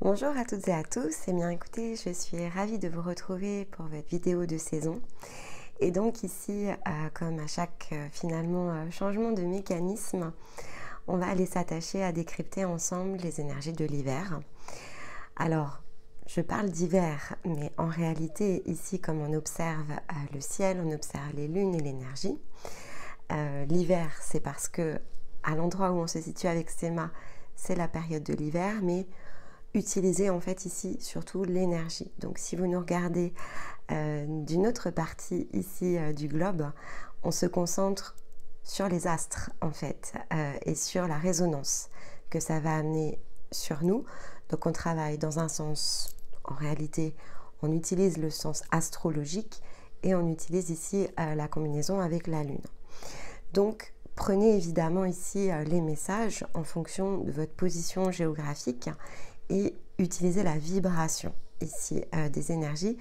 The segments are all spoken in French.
Bonjour à toutes et à tous, eh bien écoutez, je suis ravie de vous retrouver pour votre vidéo de saison. Et donc ici, comme à chaque changement de mécanisme, on va aller s'attacher à décrypter ensemble les énergies de l'hiver. Alors, je parle d'hiver, mais en réalité, ici, comme on observe le ciel, on observe les lunes et l'énergie. L'hiver, c'est parce que à l'endroit où on se situe avec Stéma, c'est la période de l'hiver, mais utiliser en fait ici surtout l'énergie. Donc si vous nous regardez d'une autre partie ici du globe, on se concentre sur les astres en fait et sur la résonance que ça va amener sur nous. Donc on travaille dans un sens, en réalité on utilise le sens astrologique et on utilise ici la combinaison avec la lune. Donc prenez évidemment ici les messages en fonction de votre position géographique et utiliser la vibration ici des énergies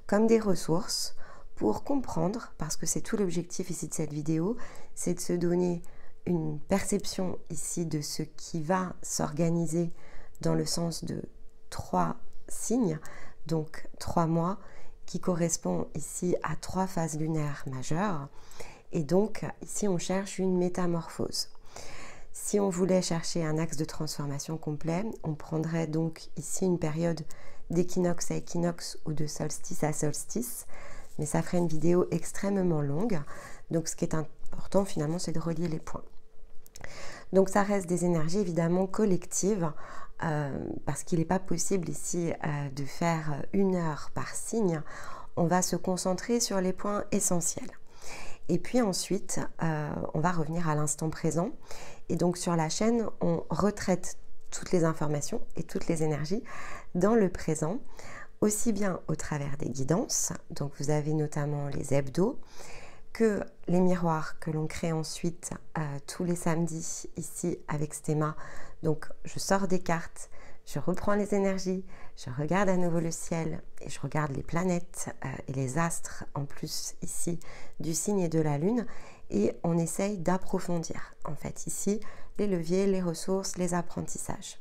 comme des ressources pour comprendre, parce que c'est tout l'objectif ici de cette vidéo, c'est de se donner une perception ici de ce qui va s'organiser dans le sens de 3 signes, donc 3 mois, qui correspond ici à 3 phases lunaires majeures. Et donc ici on cherche une métamorphose. Si on voulait chercher un axe de transformation complet, on prendrait donc ici une période d'équinoxe à équinoxe ou de solstice à solstice, mais ça ferait une vidéo extrêmement longue. Donc ce qui est important finalement, c'est de relier les points. Donc ça reste des énergies évidemment collectives, parce qu'il n'est pas possible ici de faire 1 heure par signe. On va se concentrer sur les points essentiels. Et puis ensuite, on va revenir à l'instant présent. Et donc sur la chaîne, on retraite toutes les informations et toutes les énergies dans le présent, aussi bien au travers des guidances, donc vous avez notamment les hebdos, que les miroirs que l'on crée ensuite tous les samedis ici avec Stéma. Donc je sors des cartes, je reprends les énergies, je regarde à nouveau le ciel et je regarde les planètes et les astres en plus ici du signe et de la lune, et on essaye d'approfondir en fait ici les leviers, les ressources, les apprentissages.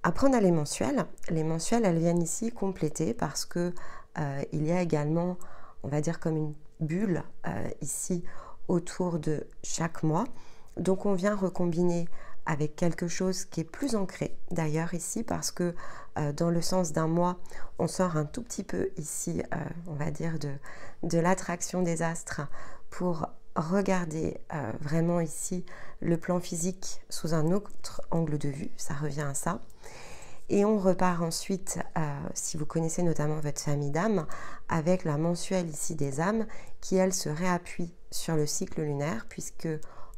Après on a les mensuels elles viennent ici compléter parce que il y a également, on va dire comme une bulle ici autour de chaque mois, donc on vient recombiner avec quelque chose qui est plus ancré d'ailleurs ici, parce que dans le sens d'un mois, on sort un tout petit peu ici, on va dire de l'attraction des astres pour regarder vraiment ici le plan physique sous un autre angle de vue, ça revient à ça. Et on repart ensuite, si vous connaissez notamment votre famille d'âmes, avec la mensuelle ici des âmes, qui elle se réappuie sur le cycle lunaire, puisque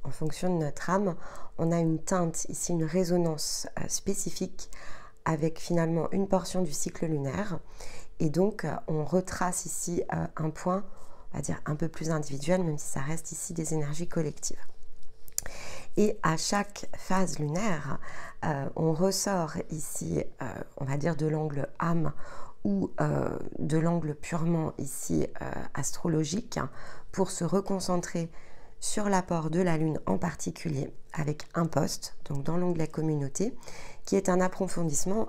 en fonction de notre âme, on a une teinte, ici une résonance spécifique avec finalement une portion du cycle lunaire. Et donc, on retrace ici un point, on va dire un peu plus individuel, même si ça reste ici des énergies collectives. Et à chaque phase lunaire, on ressort ici, on va dire de l'angle âme ou de l'angle purement ici astrologique, pour se reconcentrer sur l'apport de la Lune en particulier, avec un post, donc dans l'onglet communauté, qui est un approfondissement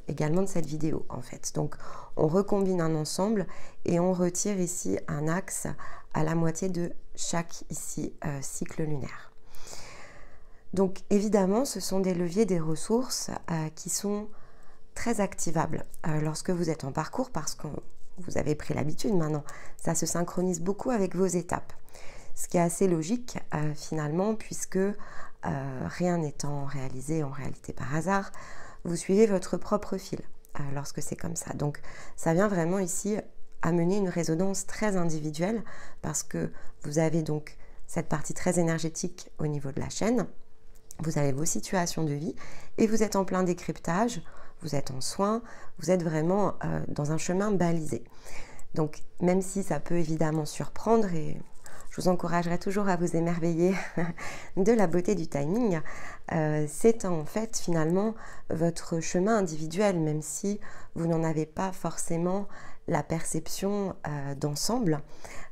également de cette vidéo en fait. Donc on recombine un ensemble et on retire ici un axe à la moitié de chaque ici cycle lunaire. Donc évidemment ce sont des leviers, des ressources qui sont très activables lorsque vous êtes en parcours, parce que vous avez pris l'habitude maintenant, ça se synchronise beaucoup avec vos étapes. Ce qui est assez logique finalement, puisque rien n'étant réalisé en réalité par hasard, vous suivez votre propre fil lorsque c'est comme ça. Donc ça vient vraiment ici amener une résonance très individuelle, parce que vous avez donc cette partie très énergétique au niveau de la chaîne, vous avez vos situations de vie et vous êtes en plein décryptage, vous êtes en soins, vous êtes vraiment dans un chemin balisé. Donc même si ça peut évidemment surprendre, et je vous encouragerai toujours à vous émerveiller de la beauté du timing, c'est en fait finalement votre chemin individuel, même si vous n'en avez pas forcément la perception d'ensemble.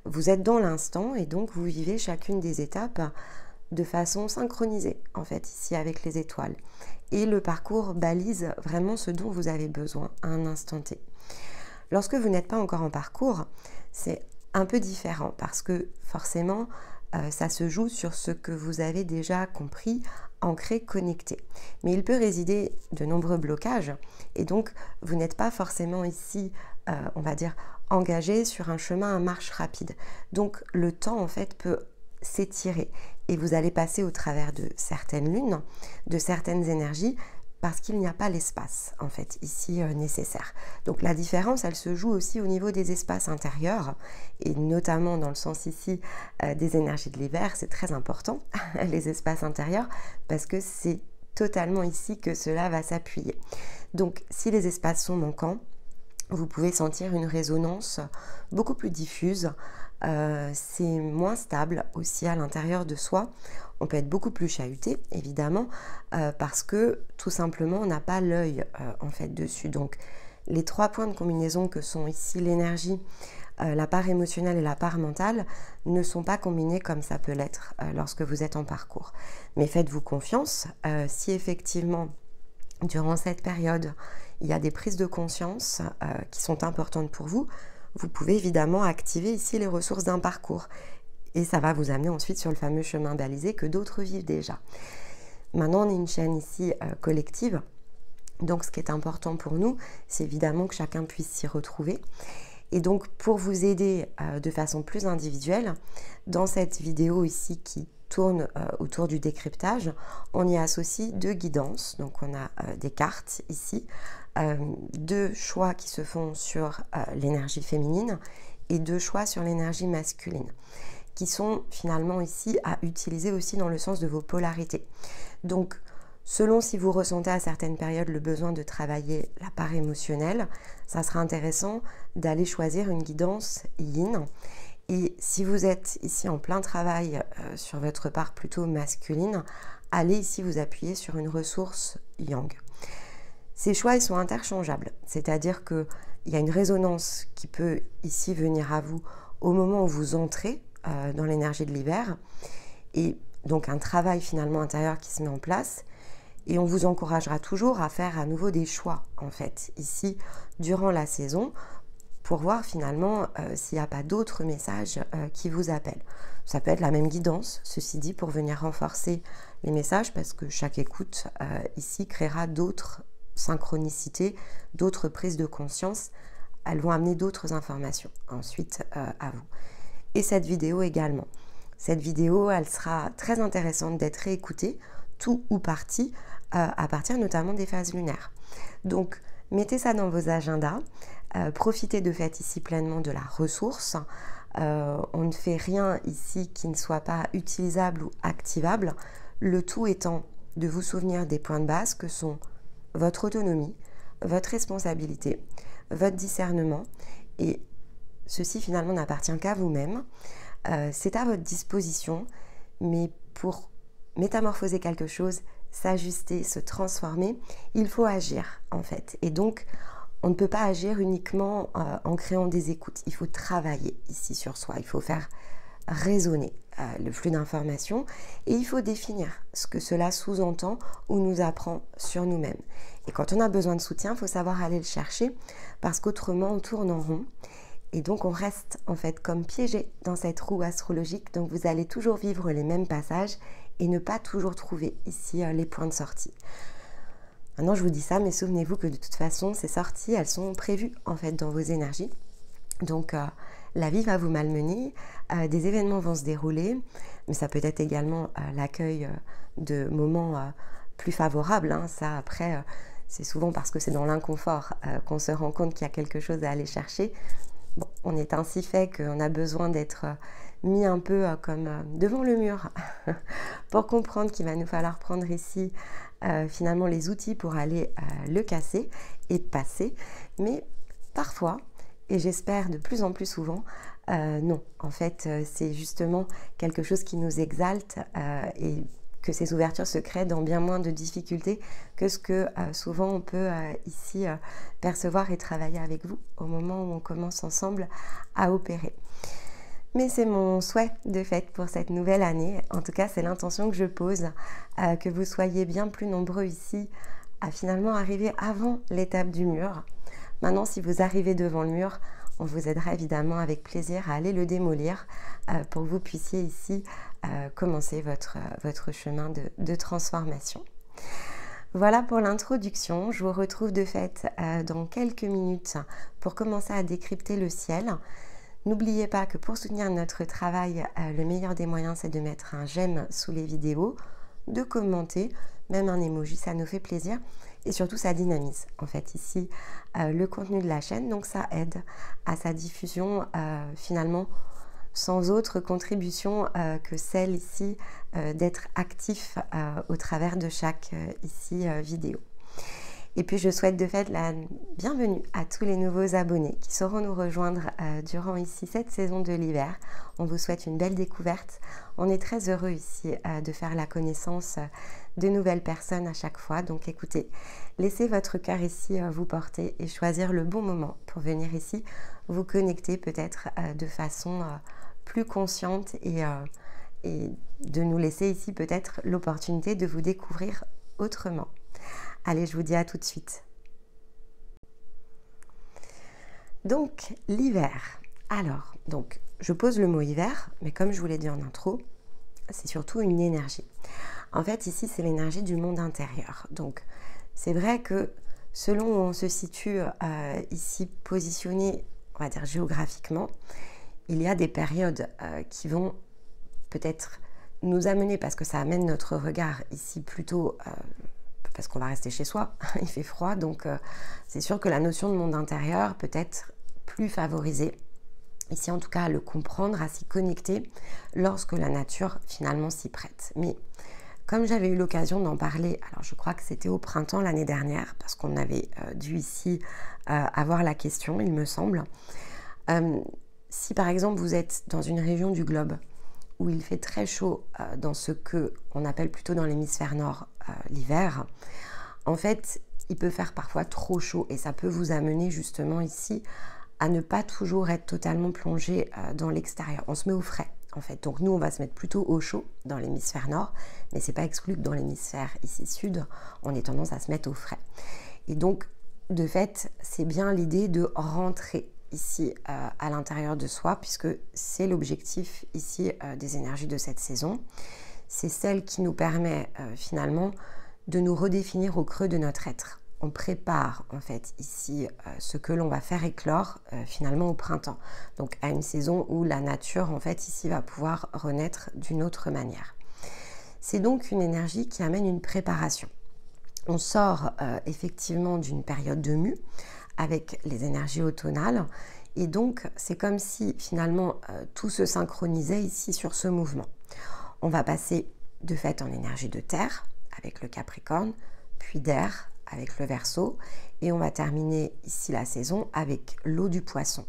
Vous êtes dans l'instant et donc vous vivez chacune des étapes de façon synchronisée, en fait, ici avec les étoiles. Et le parcours balise vraiment ce dont vous avez besoin à un instant T. Lorsque vous n'êtes pas encore en parcours, c'est un peu différent parce que forcément, ça se joue sur ce que vous avez déjà compris, ancré, connecté. Mais il peut résider de nombreux blocages et donc vous n'êtes pas forcément ici, on va dire, engagé sur un chemin à marche rapide. Donc le temps en fait peut s'étirer et vous allez passer au travers de certaines lunes, de certaines énergies, parce qu'il n'y a pas l'espace en fait ici nécessaire. Donc la différence, elle se joue aussi au niveau des espaces intérieurs et notamment dans le sens ici des énergies de l'hiver. C'est très important les espaces intérieurs parce que c'est totalement ici que cela va s'appuyer. Donc si les espaces sont manquants, vous pouvez sentir une résonance beaucoup plus diffuse. C'est moins stable aussi à l'intérieur de soi. On peut être beaucoup plus chahuté, évidemment, parce que tout simplement, on n'a pas l'œil en fait dessus. Donc, les 3 points de combinaison que sont ici l'énergie, la part émotionnelle et la part mentale ne sont pas combinés comme ça peut l'être lorsque vous êtes en parcours. Mais faites-vous confiance, si effectivement, durant cette période, il y a des prises de conscience qui sont importantes pour vous, vous pouvez évidemment activer ici les ressources d'un parcours. Et ça va vous amener ensuite sur le fameux chemin balisé que d'autres vivent déjà. Maintenant, on est une chaîne ici collective. Donc, ce qui est important pour nous, c'est évidemment que chacun puisse s'y retrouver. Et donc, pour vous aider de façon plus individuelle, dans cette vidéo ici qui tourne autour du décryptage, on y associe 2 guidances. Donc, on a des cartes ici, 2 choix qui se font sur l'énergie féminine et 2 choix sur l'énergie masculine, qui sont finalement ici à utiliser aussi dans le sens de vos polarités. Donc, selon si vous ressentez à certaines périodes le besoin de travailler la part émotionnelle, ça sera intéressant d'aller choisir une guidance yin. Et si vous êtes ici en plein travail sur votre part plutôt masculine, allez ici vous appuyer sur une ressource yang. Ces choix, ils sont interchangeables, c'est-à-dire qu'il y a une résonance qui peut ici venir à vous au moment où vous entrez dans l'énergie de l'hiver, et donc un travail finalement intérieur qui se met en place, et on vous encouragera toujours à faire à nouveau des choix, en fait, ici, durant la saison, pour voir finalement s'il n'y a pas d'autres messages qui vous appellent. Ça peut être la même guidance, ceci dit, pour venir renforcer les messages, parce que chaque écoute ici créera d'autres synchronicités, d'autres prises de conscience. Elles vont amener d'autres informations ensuite à vous. Et cette vidéo également. Cette vidéo, elle sera très intéressante d'être réécoutée, tout ou partie, à partir notamment des phases lunaires. Donc, mettez ça dans vos agendas, profitez de fait ici pleinement de la ressource. On ne fait rien ici qui ne soit pas utilisable ou activable, le tout étant de vous souvenir des points de base que sont votre autonomie, votre responsabilité, votre discernement, et ceci finalement n'appartient qu'à vous-même. C'est à votre disposition, mais pour métamorphoser quelque chose, s'ajuster, se transformer, il faut agir en fait. Et donc, on ne peut pas agir uniquement en créant des écoutes. Il faut travailler ici sur soi, il faut faire résonner le flux d'informations et il faut définir ce que cela sous-entend ou nous apprend sur nous-mêmes. Et quand on a besoin de soutien, il faut savoir aller le chercher parce qu'autrement on tourne en rond et donc on reste en fait comme piégé dans cette roue astrologique. Donc vous allez toujours vivre les mêmes passages et ne pas toujours trouver ici les points de sortie. Maintenant je vous dis ça, mais souvenez-vous que de toute façon ces sorties elles sont prévues en fait dans vos énergies. Donc la vie va vous malmener, des événements vont se dérouler, mais ça peut être également l'accueil de moments plus favorables. Ça après c'est souvent parce que c'est dans l'inconfort qu'on se rend compte qu'il y a quelque chose à aller chercher. Bon, on est ainsi fait qu'on a besoin d'être mis un peu comme devant le mur pour comprendre qu'il va nous falloir prendre ici finalement les outils pour aller le casser et passer. Mais parfois, et j'espère de plus en plus souvent, non. En fait, c'est justement quelque chose qui nous exalte et que ces ouvertures se créent dans bien moins de difficultés que ce que souvent on peut ici percevoir et travailler avec vous au moment où on commence ensemble à opérer. Mais c'est mon souhait de fait pour cette nouvelle année. En tout cas, c'est l'intention que je pose, que vous soyez bien plus nombreux ici à finalement arriver avant l'étape du mur. Maintenant, si vous arrivez devant le mur, on vous aidera évidemment avec plaisir à aller le démolir pour que vous puissiez ici commencer votre chemin de transformation. Voilà pour l'introduction. Je vous retrouve de fait dans quelques minutes pour commencer à décrypter le ciel. N'oubliez pas que pour soutenir notre travail, le meilleur des moyens, c'est de mettre un j'aime sous les vidéos, de commenter, même un emoji, ça nous fait plaisir. Et surtout, ça dynamise en fait ici le contenu de la chaîne. Donc ça aide à sa diffusion finalement sans autre contribution que celle ici d'être actif au travers de chaque vidéo. Et puis je souhaite de fait la bienvenue à tous les nouveaux abonnés qui sauront nous rejoindre durant ici cette saison de l'hiver. On vous souhaite une belle découverte. On est très heureux ici de faire la connaissance de nouvelles personnes à chaque fois. Donc écoutez, laissez votre cœur ici vous porter et choisir le bon moment pour venir ici vous connecter peut-être de façon plus consciente et de nous laisser ici peut-être l'opportunité de vous découvrir autrement. Allez, je vous dis à tout de suite. Donc, l'hiver. Alors, je pose le mot hiver, mais comme je vous l'ai dit en intro, c'est surtout une énergie. En fait, ici, c'est l'énergie du monde intérieur. Donc, c'est vrai que selon où on se situe ici positionné, on va dire géographiquement, il y a des périodes qui vont peut-être nous amener, parce que ça amène notre regard ici plutôt... parce qu'on va rester chez soi, il fait froid, donc c'est sûr que la notion de monde intérieur peut être plus favorisée. Ici, en tout cas, à le comprendre, à s'y connecter lorsque la nature finalement s'y prête. Mais comme j'avais eu l'occasion d'en parler, alors je crois que c'était au printemps l'année dernière, parce qu'on avait dû ici avoir la question, il me semble. Si par exemple vous êtes dans une région du globe où il fait très chaud dans ce que on appelle plutôt dans l'hémisphère nord l'hiver, en fait, il peut faire parfois trop chaud et ça peut vous amener justement ici à ne pas toujours être totalement plongé dans l'extérieur. On se met au frais en fait. Donc nous, on va se mettre plutôt au chaud dans l'hémisphère nord, mais c'est pas exclu que dans l'hémisphère ici sud, on ait tendance à se mettre au frais. Et donc, de fait, c'est bien l'idée de rentrer ici à l'intérieur de soi, puisque c'est l'objectif ici des énergies de cette saison. C'est celle qui nous permet finalement de nous redéfinir au creux de notre être. On prépare en fait ici ce que l'on va faire éclore finalement au printemps. Donc à une saison où la nature en fait ici va pouvoir renaître d'une autre manière. C'est donc une énergie qui amène une préparation. On sort effectivement d'une période de mue avec les énergies automnales et donc c'est comme si finalement tout se synchronisait ici sur ce mouvement. On va passer de fait en énergie de terre avec le Capricorne, puis d'air avec le Verseau et on va terminer ici la saison avec l'eau du Poisson.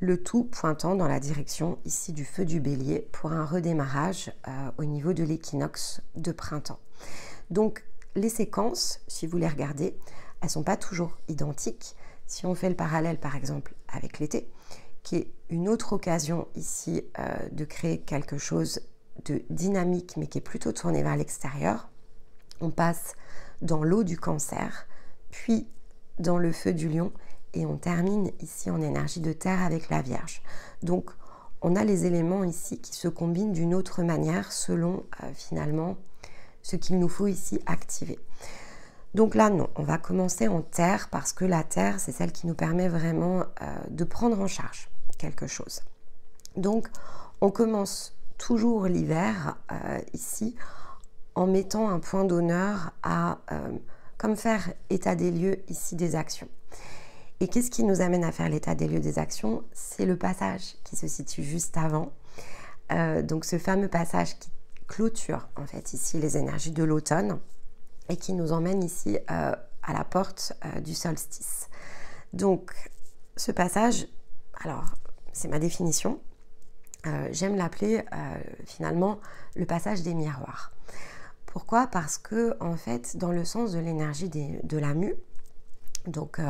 Le tout pointant dans la direction ici du feu du Bélier pour un redémarrage au niveau de l'équinoxe de printemps. Donc les séquences, si vous les regardez, elles ne sont pas toujours identiques. Si on fait le parallèle par exemple avec l'été, qui est une autre occasion ici de créer quelque chose de dynamique mais qui est plutôt tourné vers l'extérieur, on passe dans l'eau du Cancer, puis dans le feu du Lion et on termine ici en énergie de terre avec la Vierge. Donc on a les éléments ici qui se combinent d'une autre manière selon finalement ce qu'il nous faut ici activer. Donc là non, on va commencer en terre parce que la terre c'est celle qui nous permet vraiment de prendre en charge quelque chose. Donc on commence toujours l'hiver ici en mettant un point d'honneur à comme faire état des lieux ici des actions. Et qu'est-ce qui nous amène à faire l'état des lieux des actions? C'est le passage qui se situe juste avant. Donc ce fameux passage qui clôture en fait ici les énergies de l'automne et qui nous emmène ici à la porte du solstice. Donc ce passage, alors c'est ma définition, j'aime l'appeler finalement le passage des miroirs. Pourquoi? Parce que en fait dans le sens de l'énergie de la mue, donc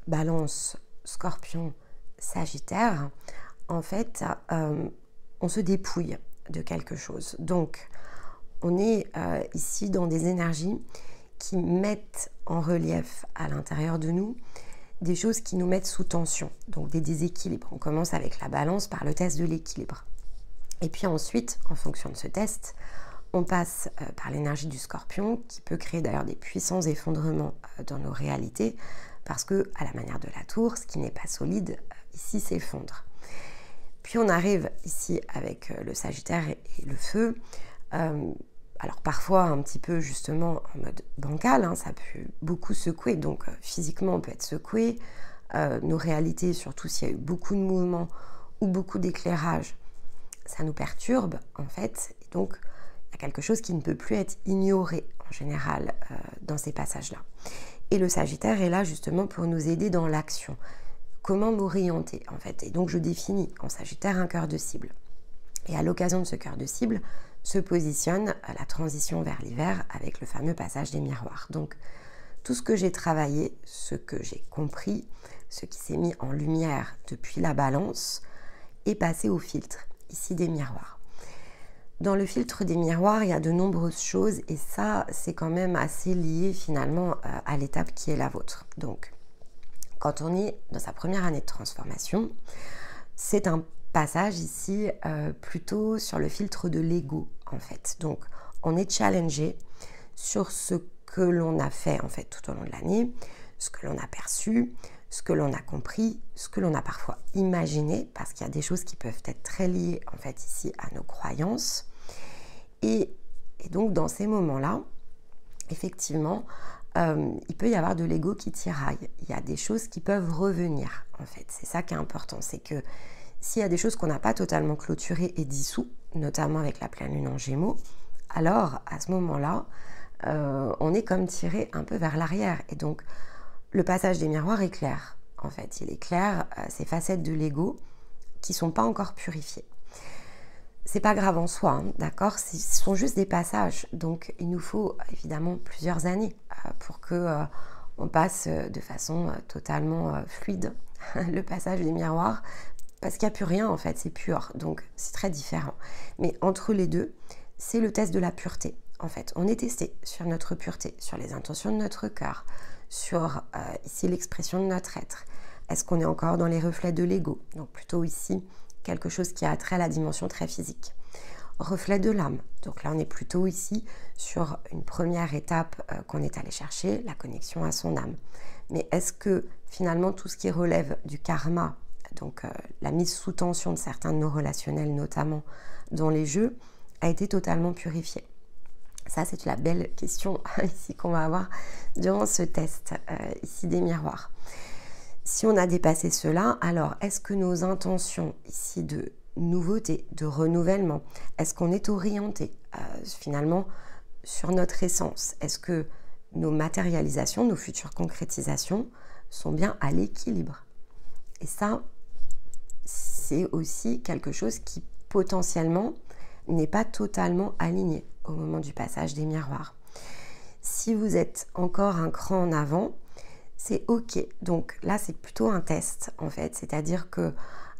Balance, Scorpion, Sagittaire, en fait, on se dépouille de quelque chose. Donc, on est ici dans des énergies qui mettent en relief à l'intérieur de nous des choses qui nous mettent sous tension, donc des déséquilibres. On commence avec la balance par le test de l'équilibre. Et puis ensuite, en fonction de ce test, on passe par l'énergie du scorpion, qui peut créer d'ailleurs des puissants effondrements dans nos réalités, parce que, à la manière de la tour, ce qui n'est pas solide, ici s'effondre. Puis on arrive ici avec le Sagittaire et le Feu. Alors parfois un petit peu justement en mode bancal, hein, ça peut beaucoup secouer, donc physiquement on peut être secoué. Nos réalités, surtout s'il y a eu beaucoup de mouvements ou beaucoup d'éclairage, ça nous perturbe en fait. Et donc il y a quelque chose qui ne peut plus être ignoré en général dans ces passages-là. Et le Sagittaire est là justement pour nous aider dans l'action. Comment m'orienter en fait. Et donc je définis en Sagittaire un cœur de cible. Et à l'occasion de ce cœur de cible, se positionne la transition vers l'hiver avec le fameux passage des miroirs. Donc, tout ce que j'ai travaillé, ce que j'ai compris, ce qui s'est mis en lumière depuis la balance, est passé au filtre, ici des miroirs. Dans le filtre des miroirs, il y a de nombreuses choses et ça, c'est quand même assez lié finalement à l'étape qui est la vôtre. Donc, quand on est dans sa première année de transformation, c'est un passage ici plutôt sur le filtre de l'ego en fait. Donc on est challengé sur ce que l'on a fait en fait tout au long de l'année, ce que l'on a perçu, ce que l'on a compris, ce que l'on a parfois imaginé, parce qu'il y a des choses qui peuvent être très liées en fait ici à nos croyances. Et donc dans ces moments-là, effectivement, il peut y avoir de l'ego qui tiraille. Il y a des choses qui peuvent revenir en fait. C'est ça qui est important, c'est que s'il y a des choses qu'on n'a pas totalement clôturées et dissous, notamment avec la pleine lune en Gémeaux, alors à ce moment-là, on est comme tiré un peu vers l'arrière. Et donc, le passage des miroirs est clair. En fait, il est clair, ces facettes de l'ego qui ne sont pas encore purifiées. C'est pas grave en soi, hein, d'accord? Ce sont juste des passages. Donc, il nous faut évidemment plusieurs années pour que on passe de façon totalement fluide le passage des miroirs. Parce qu'il n'y a plus rien en fait, c'est pur, donc c'est très différent. Mais entre les deux, c'est le test de la pureté. En fait, on est testé sur notre pureté, sur les intentions de notre cœur, sur ici l'expression de notre être. Est-ce qu'on est encore dans les reflets de l'ego? Donc plutôt ici, quelque chose qui a trait à la dimension très physique. Reflet de l'âme, donc là on est plutôt ici sur une première étape qu'on est allé chercher, la connexion à son âme. Mais est-ce que finalement tout ce qui relève du karma, donc la mise sous tension de certains de nos relationnels, notamment dans les jeux, a été totalement purifiée? Ça, c'est la belle question ici qu'on va avoir durant ce test ici des miroirs. Si on a dépassé cela, alors est-ce que nos intentions ici de nouveauté, de renouvellement, est-ce qu'on est orienté finalement sur notre essence? Est-ce que nos matérialisations, nos futures concrétisations sont bien à l'équilibre? Et ça, c'est aussi quelque chose qui potentiellement n'est pas totalement aligné au moment du passage des miroirs. Si vous êtes encore un cran en avant, c'est ok. Donc là, c'est plutôt un test en fait, c'est-à-dire que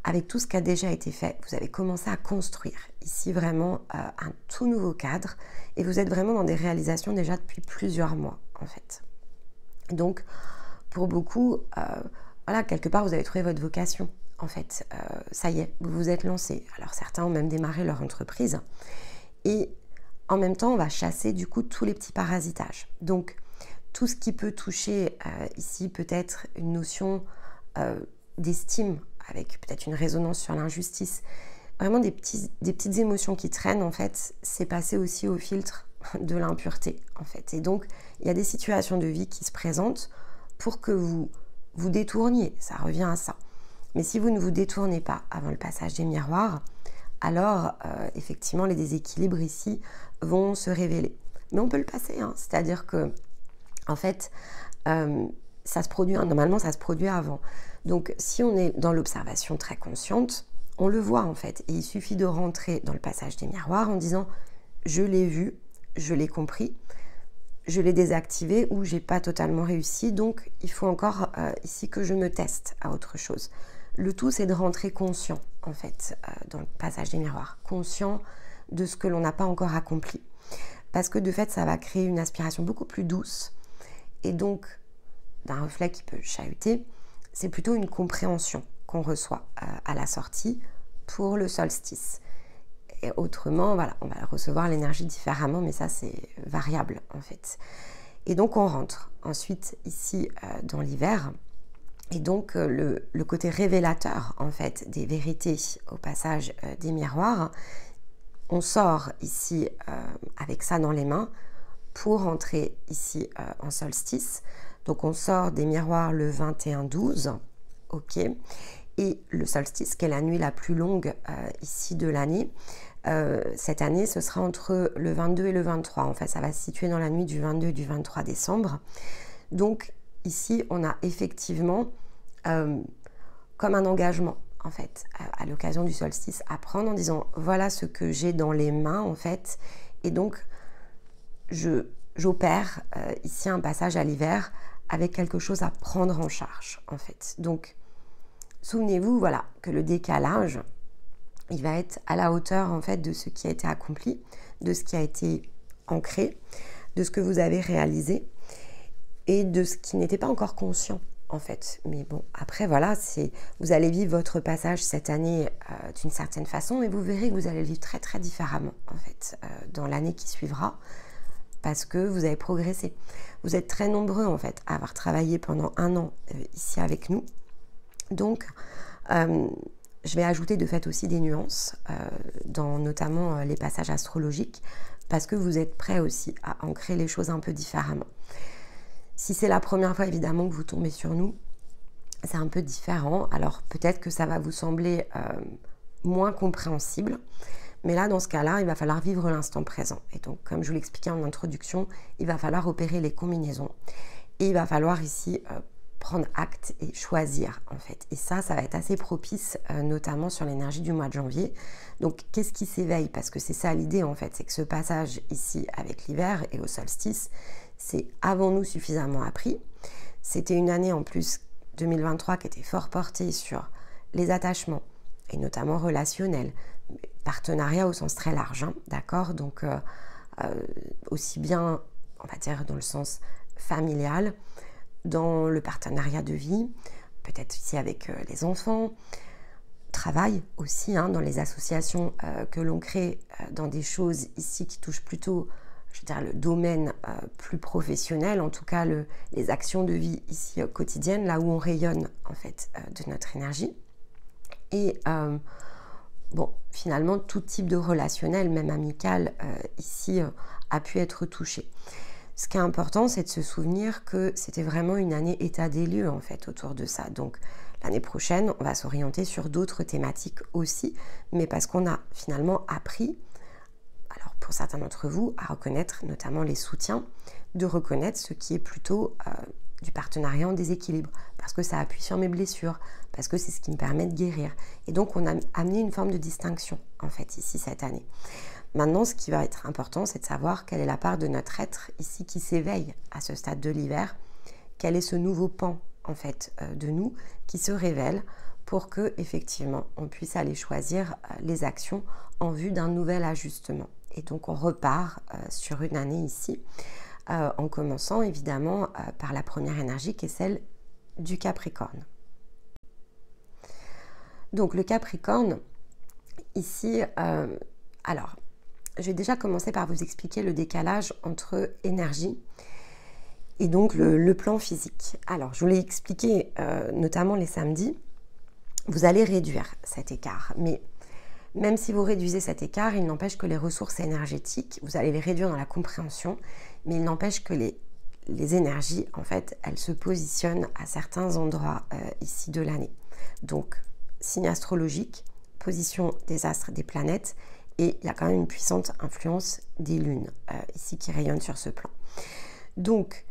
avec tout ce qui a déjà été fait, vous avez commencé à construire ici vraiment un tout nouveau cadre et vous êtes vraiment dans des réalisations déjà depuis plusieurs mois en fait. Donc pour beaucoup, voilà, quelque part vous avez trouvé votre vocation en fait. Ça y est, vous vous êtes lancé. Alors certains ont même démarré leur entreprise et en même temps on va chasser du coup tous les petits parasitages. Donc tout ce qui peut toucher ici peut-être une notion d'estime avec peut-être une résonance sur l'injustice, vraiment des petites émotions qui traînent en fait, c'est passé aussi au filtre de l'impureté en fait. Et donc il y a des situations de vie qui se présentent pour que vous vous détourniez, ça revient à ça. Mais si vous ne vous détournez pas avant le passage des miroirs, alors effectivement les déséquilibres ici vont se révéler. Mais on peut le passer, hein, c'est-à-dire que en fait ça se produit, normalement ça se produit avant. Donc si on est dans l'observation très consciente, on le voit en fait. Et il suffit de rentrer dans le passage des miroirs en disant je l'ai vu, je l'ai compris, je l'ai désactivé ou j'ai pas totalement réussi, donc il faut encore ici que je me teste à autre chose. Le tout c'est de rentrer conscient en fait, dans le passage des miroirs, conscient de ce que l'on n'a pas encore accompli. Parce que de fait, ça va créer une aspiration beaucoup plus douce, et donc d'un reflet qui peut chahuter, c'est plutôt une compréhension qu'on reçoit à la sortie pour le solstice. Et autrement, voilà, on va recevoir l'énergie différemment, mais ça c'est variable en fait. Et donc on rentre ensuite ici dans l'hiver, et donc le côté révélateur en fait des vérités au passage des miroirs, on sort ici avec ça dans les mains pour entrer ici en solstice. Donc on sort des miroirs le 21-12, ok, et le solstice qui est la nuit la plus longue ici de l'année. Cette année, ce sera entre le 22 et le 23. En fait, ça va se situer dans la nuit du 22 et du 23 décembre. Donc, ici, on a effectivement comme un engagement, en fait, à l'occasion du solstice, à prendre en disant, voilà ce que j'ai dans les mains, en fait. Et donc, j'opère ici un passage à l'hiver avec quelque chose à prendre en charge, en fait. Donc, souvenez-vous, voilà, que le décalage, il va être à la hauteur en fait de ce qui a été accompli, de ce qui a été ancré, de ce que vous avez réalisé et de ce qui n'était pas encore conscient en fait. Mais bon, après voilà, vous allez vivre votre passage cette année d'une certaine façon et vous verrez que vous allez le vivre très très différemment en fait dans l'année qui suivra parce que vous avez progressé. Vous êtes très nombreux en fait à avoir travaillé pendant un an ici avec nous. Donc, je vais ajouter de fait aussi des nuances dans notamment les passages astrologiques parce que vous êtes prêts aussi à ancrer les choses un peu différemment. Si c'est la première fois évidemment que vous tombez sur nous, c'est un peu différent. Alors peut-être que ça va vous sembler moins compréhensible, mais là dans ce cas-là, il va falloir vivre l'instant présent. Et donc comme je vous l'expliquais en introduction, il va falloir opérer les combinaisons et il va falloir ici prendre acte et choisir en fait. Et ça va être assez propice, notamment sur l'énergie du mois de janvier. Donc qu'est-ce qui s'éveille? Parce que c'est ça l'idée en fait, c'est que ce passage ici avec l'hiver et au solstice, c'est avons-nous suffisamment appris? C'était une année en plus 2023 qui était fort portée sur les attachements et notamment relationnels, partenariat au sens très large, hein, d'accord? Donc aussi bien, on va dire dans le sens familial, dans le partenariat de vie, peut-être ici avec les enfants, travail aussi, hein, dans les associations que l'on crée dans des choses ici qui touchent plutôt, je veux dire, le domaine plus professionnel, en tout cas les actions de vie ici quotidiennes, là où on rayonne en fait de notre énergie. Et bon, finalement, tout type de relationnel, même amical, ici a pu être touché. Ce qui est important, c'est de se souvenir que c'était vraiment une année état des lieux en fait autour de ça. Donc l'année prochaine, on va s'orienter sur d'autres thématiques aussi, mais parce qu'on a finalement appris, alors pour certains d'entre vous, à reconnaître notamment les soutiens, de reconnaître ce qui est plutôt du partenariat en déséquilibre, parce que ça appuie sur mes blessures, parce que c'est ce qui me permet de guérir. Et donc on a amené une forme de distinction en fait ici cette année. Maintenant, ce qui va être important, c'est de savoir quelle est la part de notre être ici qui s'éveille à ce stade de l'hiver, quel est ce nouveau pan en fait de nous qui se révèle pour que effectivement on puisse aller choisir les actions en vue d'un nouvel ajustement. Et donc on repart sur une année ici, en commençant évidemment par la première énergie qui est celle du Capricorne. Donc le Capricorne, ici, alors je vais déjà commencer par vous expliquer le décalage entre énergie et donc le plan physique. Alors, je vous l'ai expliqué notamment les samedis, vous allez réduire cet écart. Mais même si vous réduisez cet écart, il n'empêche que les ressources énergétiques, vous allez les réduire dans la compréhension, mais il n'empêche que les énergies, en fait, elles se positionnent à certains endroits ici de l'année. Donc, signe astrologique, position des astres, des planètes, et il y a quand même une puissante influence des lunes ici qui rayonnent sur ce plan. Donc,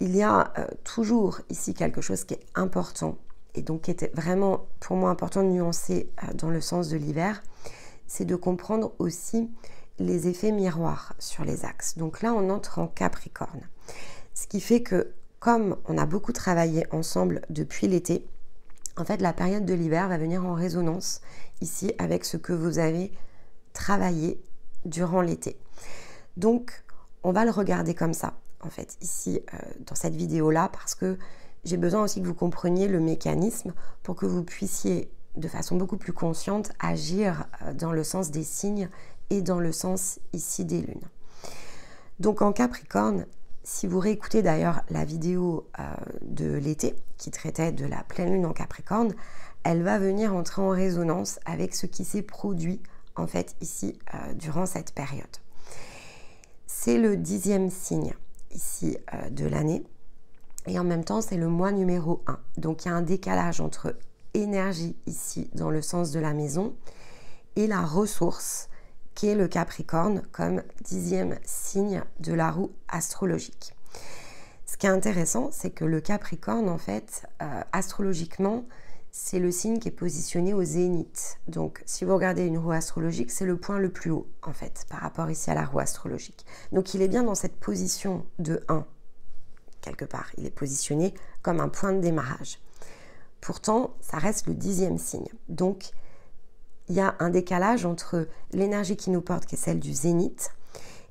il y a toujours ici quelque chose qui est important et donc qui était vraiment pour moi important de nuancer dans le sens de l'hiver, c'est de comprendre aussi les effets miroirs sur les axes. Donc là, on entre en Capricorne. Ce qui fait que comme on a beaucoup travaillé ensemble depuis l'été, en fait, la période de l'hiver va venir en résonance ici avec ce que vous avez travaillé durant l'été. Donc, on va le regarder comme ça, en fait, ici, dans cette vidéo-là, parce que j'ai besoin aussi que vous compreniez le mécanisme pour que vous puissiez, de façon beaucoup plus consciente, agir dans le sens des signes et dans le sens ici des lunes. Donc, en Capricorne, si vous réécoutez d'ailleurs la vidéo de l'été qui traitait de la pleine lune en Capricorne, elle va venir entrer en résonance avec ce qui s'est produit en fait ici durant cette période. C'est le 10e signe ici de l'année et en même temps c'est le mois numéro 1. Donc il y a un décalage entre énergie ici dans le sens de la maison et la ressource qui est le Capricorne comme 10e signe de la roue astrologique. Ce qui est intéressant, c'est que le Capricorne, en fait, astrologiquement, c'est le signe qui est positionné au zénith. Donc, si vous regardez une roue astrologique, c'est le point le plus haut, en fait, par rapport ici à la roue astrologique. Donc, il est bien dans cette position de 1, quelque part. Il est positionné comme un point de démarrage. Pourtant, ça reste le 10e signe. Donc, il y a un décalage entre l'énergie qui nous porte, qui est celle du zénith,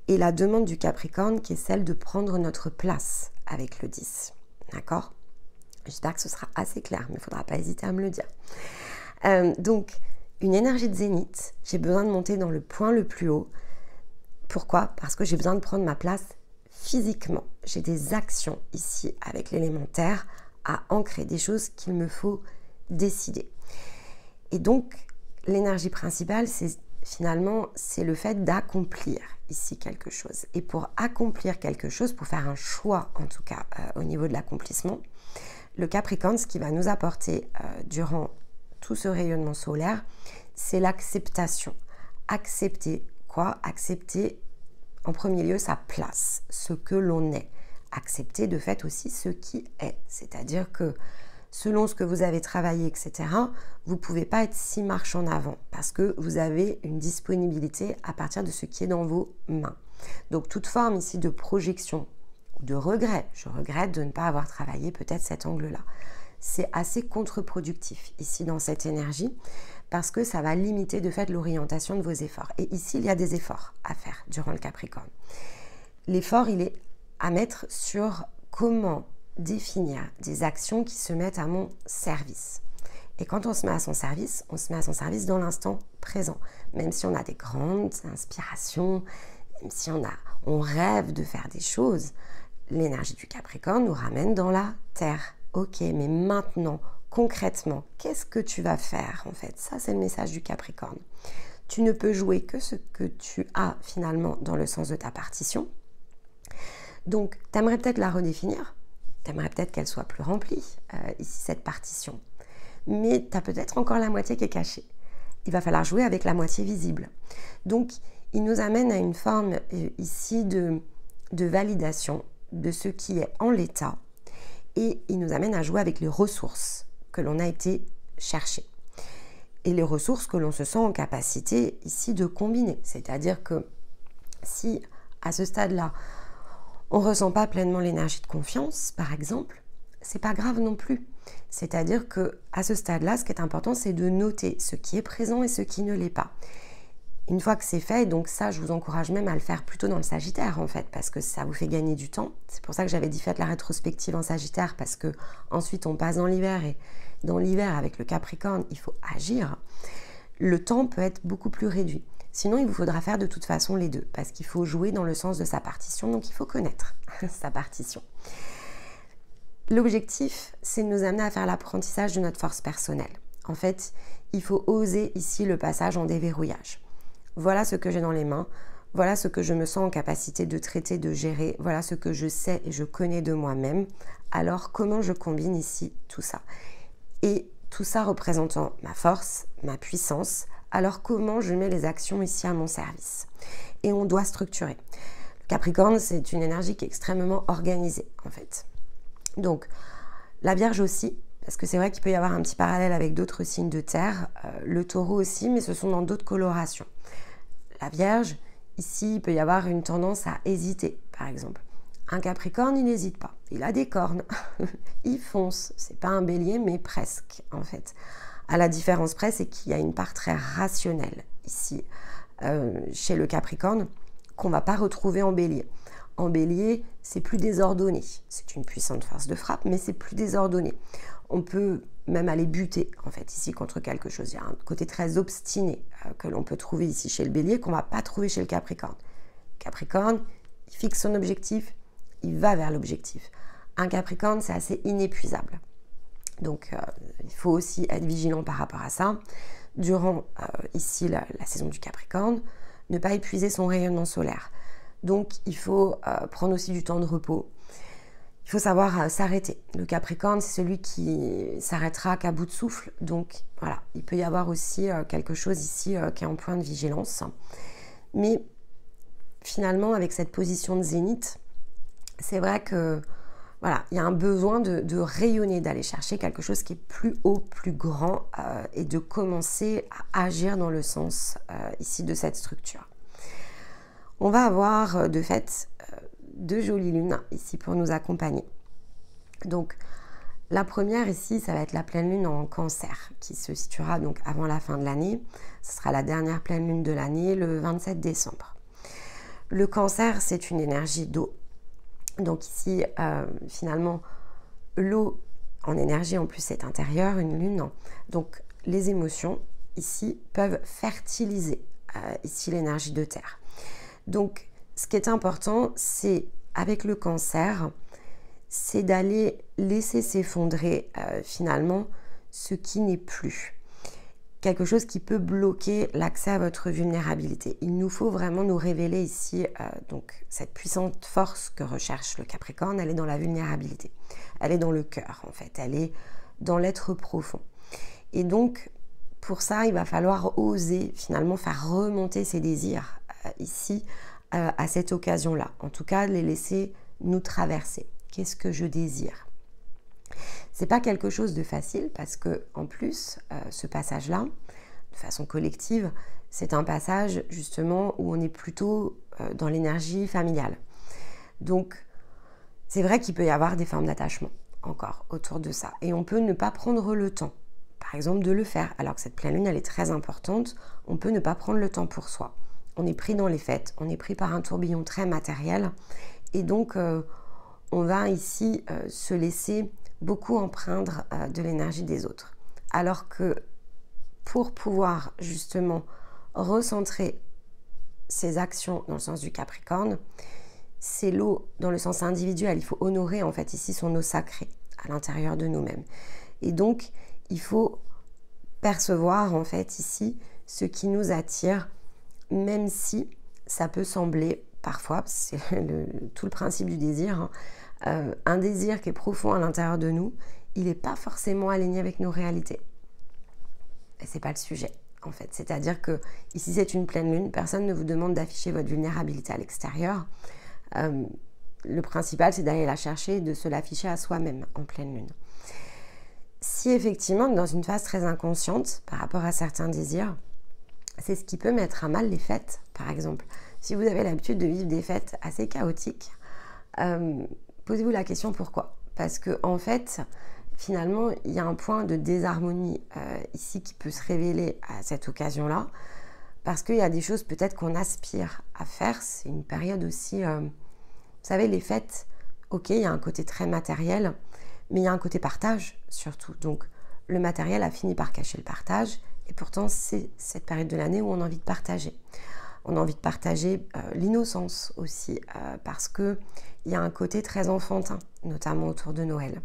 et la demande du Capricorne, qui est celle de prendre notre place avec le 10. D'accord ? J'espère que ce sera assez clair, mais il ne faudra pas hésiter à me le dire. Donc, une énergie de zénith, j'ai besoin de monter dans le point le plus haut. Pourquoi ? Parce que j'ai besoin de prendre ma place physiquement. J'ai des actions ici avec l'élémentaire à ancrer, des choses qu'il me faut décider. Et donc, l'énergie principale, c'est finalement, c'est le fait d'accomplir ici quelque chose. Et pour accomplir quelque chose, pour faire un choix, en tout cas au niveau de l'accomplissement, le Capricorne, ce qui va nous apporter durant tout ce rayonnement solaire, c'est l'acceptation. Accepter quoi ? Accepter en premier lieu sa place, ce que l'on est. Accepter de fait aussi ce qui est. C'est-à-dire que selon ce que vous avez travaillé, etc., vous ne pouvez pas être 6 marches en avant parce que vous avez une disponibilité à partir de ce qui est dans vos mains. Donc, toute forme ici de projection, de regret, je regrette de ne pas avoir travaillé peut-être cet angle-là, c'est assez contre-productif ici dans cette énergie parce que ça va limiter de fait l'orientation de vos efforts. Et ici, il y a des efforts à faire durant le Capricorne. L'effort, il est à mettre sur comment définir des actions qui se mettent à mon service. Et quand on se met à son service, on se met à son service dans l'instant présent. Même si on a des grandes inspirations, même si on rêve de faire des choses, l'énergie du Capricorne nous ramène dans la terre. Ok, mais maintenant, concrètement, qu'est-ce que tu vas faire en fait ? Ça, c'est le message du Capricorne. Tu ne peux jouer que ce que tu as finalement dans le sens de ta partition. Donc, tu aimerais peut-être la redéfinir. Tu aimerais peut-être qu'elle soit plus remplie, ici, cette partition. Mais tu as peut-être encore la moitié qui est cachée. Il va falloir jouer avec la moitié visible. Donc, il nous amène à une forme ici de validation de ce qui est en l'état. Et il nous amène à jouer avec les ressources que l'on a été chercher. Et les ressources que l'on se sent en capacité ici de combiner. C'est-à-dire que si, à ce stade-là, on ne ressent pas pleinement l'énergie de confiance, par exemple, c'est pas grave non plus. C'est-à-dire qu'à ce stade-là, ce qui est important, c'est de noter ce qui est présent et ce qui ne l'est pas. Une fois que c'est fait, et donc ça, je vous encourage même à le faire plutôt dans le Sagittaire, en fait, parce que ça vous fait gagner du temps. C'est pour ça que j'avais dit faites la rétrospective en Sagittaire, parce que ensuite on passe dans l'hiver, et dans l'hiver, avec le Capricorne, il faut agir. Le temps peut être beaucoup plus réduit. Sinon, il vous faudra faire de toute façon les deux, parce qu'il faut jouer dans le sens de sa partition, donc il faut connaître sa partition. L'objectif, c'est de nous amener à faire l'apprentissage de notre force personnelle. En fait, il faut oser ici le passage en déverrouillage. Voilà ce que j'ai dans les mains, voilà ce que je me sens en capacité de traiter, de gérer, voilà ce que je sais et je connais de moi-même. Alors, comment je combine ici tout ça ? Et tout ça représentant ma force, ma puissance, alors comment je mets les actions ici à mon service ? Et on doit structurer. Le Capricorne, c'est une énergie qui est extrêmement organisée, en fait. Donc, la Vierge aussi, parce que c'est vrai qu'il peut y avoir un petit parallèle avec d'autres signes de terre, le Taureau aussi, mais ce sont dans d'autres colorations. La Vierge, ici, il peut y avoir une tendance à hésiter, par exemple. Un Capricorne, il n'hésite pas. il a des cornes, il fonce. C'est pas un bélier, mais presque, en fait. À la différence près, c'est qu'il y a une part très rationnelle ici, chez le Capricorne, qu'on ne va pas retrouver en bélier. En bélier, c'est plus désordonné. C'est une puissante force de frappe, mais c'est plus désordonné. On peut même aller buter, en fait, ici, contre quelque chose. Il y a un côté très obstiné que l'on peut trouver ici chez le bélier, qu'on ne va pas trouver chez le Capricorne. Capricorne, il fixe son objectif, il va vers l'objectif. Un Capricorne, c'est assez inépuisable. Donc, il faut aussi être vigilant par rapport à ça. Durant, ici, la saison du Capricorne, ne pas épuiser son rayonnement solaire. Donc, il faut prendre aussi du temps de repos. Il faut savoir s'arrêter. Le Capricorne, c'est celui qui s'arrêtera qu'à bout de souffle. Donc, voilà, il peut y avoir aussi quelque chose ici qui est en point de vigilance. Mais, finalement, avec cette position de zénith, c'est vrai que, voilà, il y a un besoin de rayonner, d'aller chercher quelque chose qui est plus haut, plus grand et de commencer à agir dans le sens ici de cette structure. On va avoir de fait 2 jolies lunes ici pour nous accompagner. Donc la première ici, ça va être la pleine lune en Cancer qui se situera donc avant la fin de l'année. Ce sera la dernière pleine lune de l'année, le 27 décembre. Le Cancer, c'est une énergie d'eau. Donc ici, finalement, l'eau en énergie, en plus, c'est intérieur, une lune. Donc les émotions, ici, peuvent fertiliser ici l'énergie de terre. Donc, ce qui est important, c'est, avec le Cancer, c'est d'aller laisser s'effondrer, finalement, ce qui n'est plus. Quelque chose qui peut bloquer l'accès à votre vulnérabilité. Il nous faut vraiment nous révéler ici, donc, cette puissante force que recherche le Capricorne, elle est dans la vulnérabilité. Elle est dans le cœur, en fait. Elle est dans l'être profond. Et donc, pour ça, il va falloir oser, finalement, faire remonter ses désirs, ici, à cette occasion-là. En tout cas, les laisser nous traverser. Qu'est-ce que je désire? C'est pas quelque chose de facile parce que, en plus, ce passage-là, de façon collective, c'est un passage justement où on est plutôt dans l'énergie familiale. Donc, c'est vrai qu'il peut y avoir des formes d'attachement encore autour de ça. Et on peut ne pas prendre le temps, par exemple, de le faire. Alors que cette pleine lune, elle est très importante, on peut ne pas prendre le temps pour soi. On est pris dans les fêtes, on est pris par un tourbillon très matériel. Et donc, on va ici se laisser beaucoup empreindre de l'énergie des autres. Alors que pour pouvoir justement recentrer ses actions dans le sens du Capricorne, c'est l'eau dans le sens individuel. Il faut honorer en fait ici son eau sacrée à l'intérieur de nous-mêmes. Et donc, il faut percevoir en fait ici ce qui nous attire, même si ça peut sembler parfois, c'est tout le principe du désir, hein, un désir qui est profond à l'intérieur de nous, il n'est pas forcément aligné avec nos réalités. Et c'est pas le sujet, en fait. C'est-à-dire que ici, c'est une pleine lune, personne ne vous demande d'afficher votre vulnérabilité à l'extérieur. Le principal, c'est d'aller la chercher et de se l'afficher à soi-même en pleine lune. Si effectivement, dans une phase très inconsciente par rapport à certains désirs, c'est ce qui peut mettre à mal les fêtes, par exemple. Si vous avez l'habitude de vivre des fêtes assez chaotiques, posez-vous la question pourquoi. Parce que en fait, finalement, il y a un point de désharmonie ici qui peut se révéler à cette occasion-là, parce qu'il y a des choses peut-être qu'on aspire à faire. C'est une période aussi, vous savez, les fêtes, ok, il y a un côté très matériel, mais il y a un côté partage surtout. Donc, le matériel a fini par cacher le partage, et pourtant, c'est cette période de l'année où on a envie de partager. On a envie de partager l'innocence aussi, parce qu'il y a un côté très enfantin, notamment autour de Noël.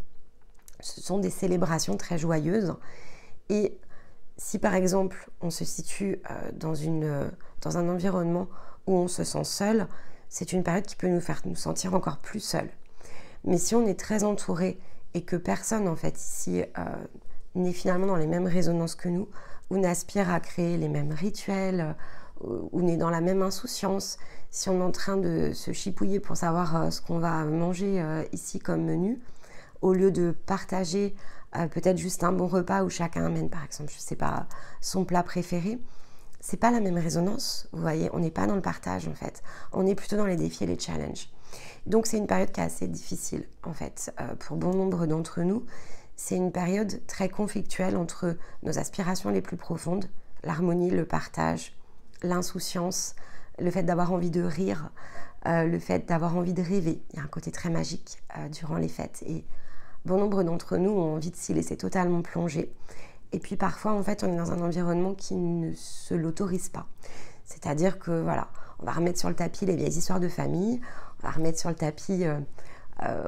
Ce sont des célébrations très joyeuses. Et si par exemple, on se situe dans un environnement où on se sent seul, c'est une période qui peut nous faire nous sentir encore plus seuls. Mais si on est très entouré et que personne, en fait, ici, n'est finalement dans les mêmes résonances que nous, ou n'aspire à créer les mêmes rituels, ou n'est dans la même insouciance, si on est en train de se chipouiller pour savoir ce qu'on va manger ici comme menu, au lieu de partager peut-être juste un bon repas où chacun amène par exemple, je sais pas, son plat préféré, c'est pas la même résonance, vous voyez, on n'est pas dans le partage en fait, on est plutôt dans les défis et les challenges. Donc c'est une période qui est assez difficile en fait pour bon nombre d'entre nous. C'est une période très conflictuelle entre nos aspirations les plus profondes, l'harmonie, le partage, l'insouciance, le fait d'avoir envie de rire, le fait d'avoir envie de rêver. Il y a un côté très magique durant les fêtes et bon nombre d'entre nous ont envie de s'y laisser totalement plonger. Et puis parfois, en fait, on est dans un environnement qui ne se l'autorise pas. C'est-à-dire que, voilà, on va remettre sur le tapis les vieilles histoires de famille, on va remettre sur le tapis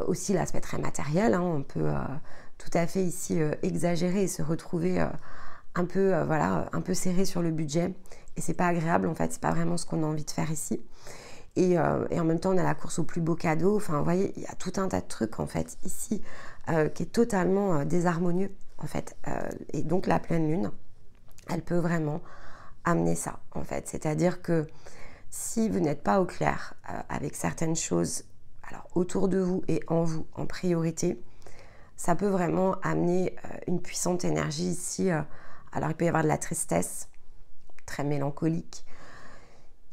aussi l'aspect très matériel. On peut tout à fait ici exagérer et se retrouver un peu serré sur le budget. Et c'est pas agréable, en fait, c'est pas vraiment ce qu'on a envie de faire ici. Et en même temps, on a la course aux plus beaux cadeaux. Enfin, vous voyez, il y a tout un tas de trucs, en fait, ici, qui est totalement désharmonieux, en fait. Et donc, la pleine lune, elle peut vraiment amener ça, en fait. C'est-à-dire que si vous n'êtes pas au clair avec certaines choses, alors autour de vous et en vous, en priorité, ça peut vraiment amener une puissante énergie ici. Alors, il peut y avoir de la tristesse, très mélancolique.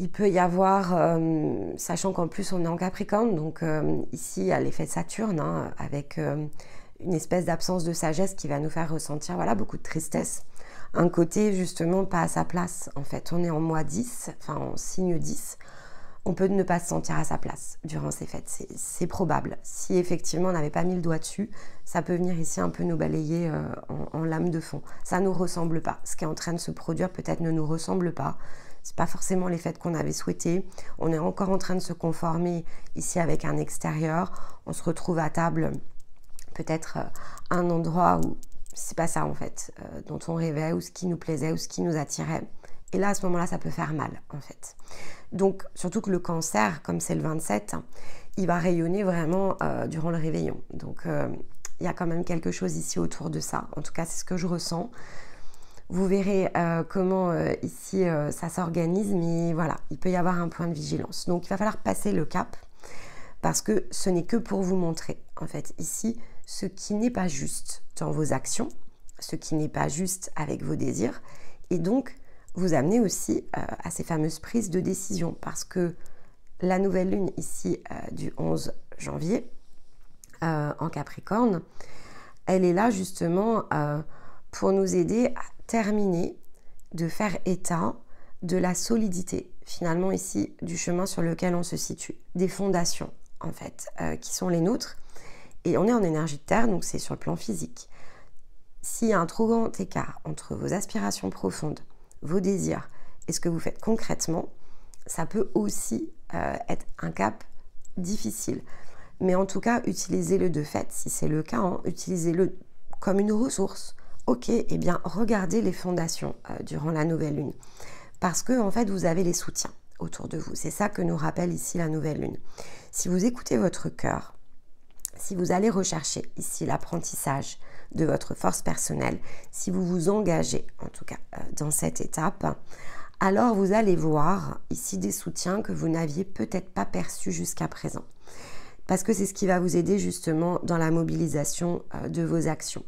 Il peut y avoir, sachant qu'en plus on est en Capricorne, donc ici il y a l'effet de Saturne, avec une espèce d'absence de sagesse qui va nous faire ressentir beaucoup de tristesse. Un côté justement pas à sa place, en fait. On est en mois 10, enfin en signe 10, on peut ne pas se sentir à sa place durant ces fêtes. C'est probable. Si effectivement on n'avait pas mis le doigt dessus, ça peut venir ici un peu nous balayer en lame de fond. Ça ne nous ressemble pas. Ce qui est en train de se produire peut-être ne nous ressemble pas. C'est pas forcément les fêtes qu'on avait souhaitées. On est encore en train de se conformer ici avec un extérieur. On se retrouve à table, peut-être à un endroit où c'est pas ça en fait, dont on rêvait, ou ce qui nous plaisait, ou ce qui nous attirait. Et là, à ce moment-là, ça peut faire mal en fait. Donc, surtout que le cancer, comme c'est le 27, il va rayonner vraiment durant le réveillon. Donc, il y a quand même quelque chose ici autour de ça. En tout cas, c'est ce que je ressens. Vous verrez comment ici ça s'organise, mais voilà, il peut y avoir un point de vigilance. Donc il va falloir passer le cap, parce que ce n'est que pour vous montrer, en fait, ici, ce qui n'est pas juste dans vos actions, ce qui n'est pas juste avec vos désirs, et donc vous amener aussi à ces fameuses prises de décision, parce que la nouvelle lune ici du 11 janvier en Capricorne, elle est là justement pour nous aider à terminer de faire état de la solidité, finalement ici, du chemin sur lequel on se situe, des fondations, en fait, qui sont les nôtres. Et on est en énergie de terre, donc c'est sur le plan physique. S'il y a un trop grand écart entre vos aspirations profondes, vos désirs et ce que vous faites concrètement, ça peut aussi être un cap difficile. Mais en tout cas, utilisez-le de fait, si c'est le cas, utilisez-le comme une ressource. Ok, eh bien, regardez les fondations durant la nouvelle lune. Parce que, en fait, vous avez les soutiens autour de vous. C'est ça que nous rappelle ici la nouvelle lune. Si vous écoutez votre cœur, si vous allez rechercher ici l'apprentissage de votre force personnelle, si vous vous engagez, en tout cas, dans cette étape, alors vous allez voir ici des soutiens que vous n'aviez peut-être pas perçus jusqu'à présent. Parce que c'est ce qui va vous aider justement dans la mobilisation de vos actions.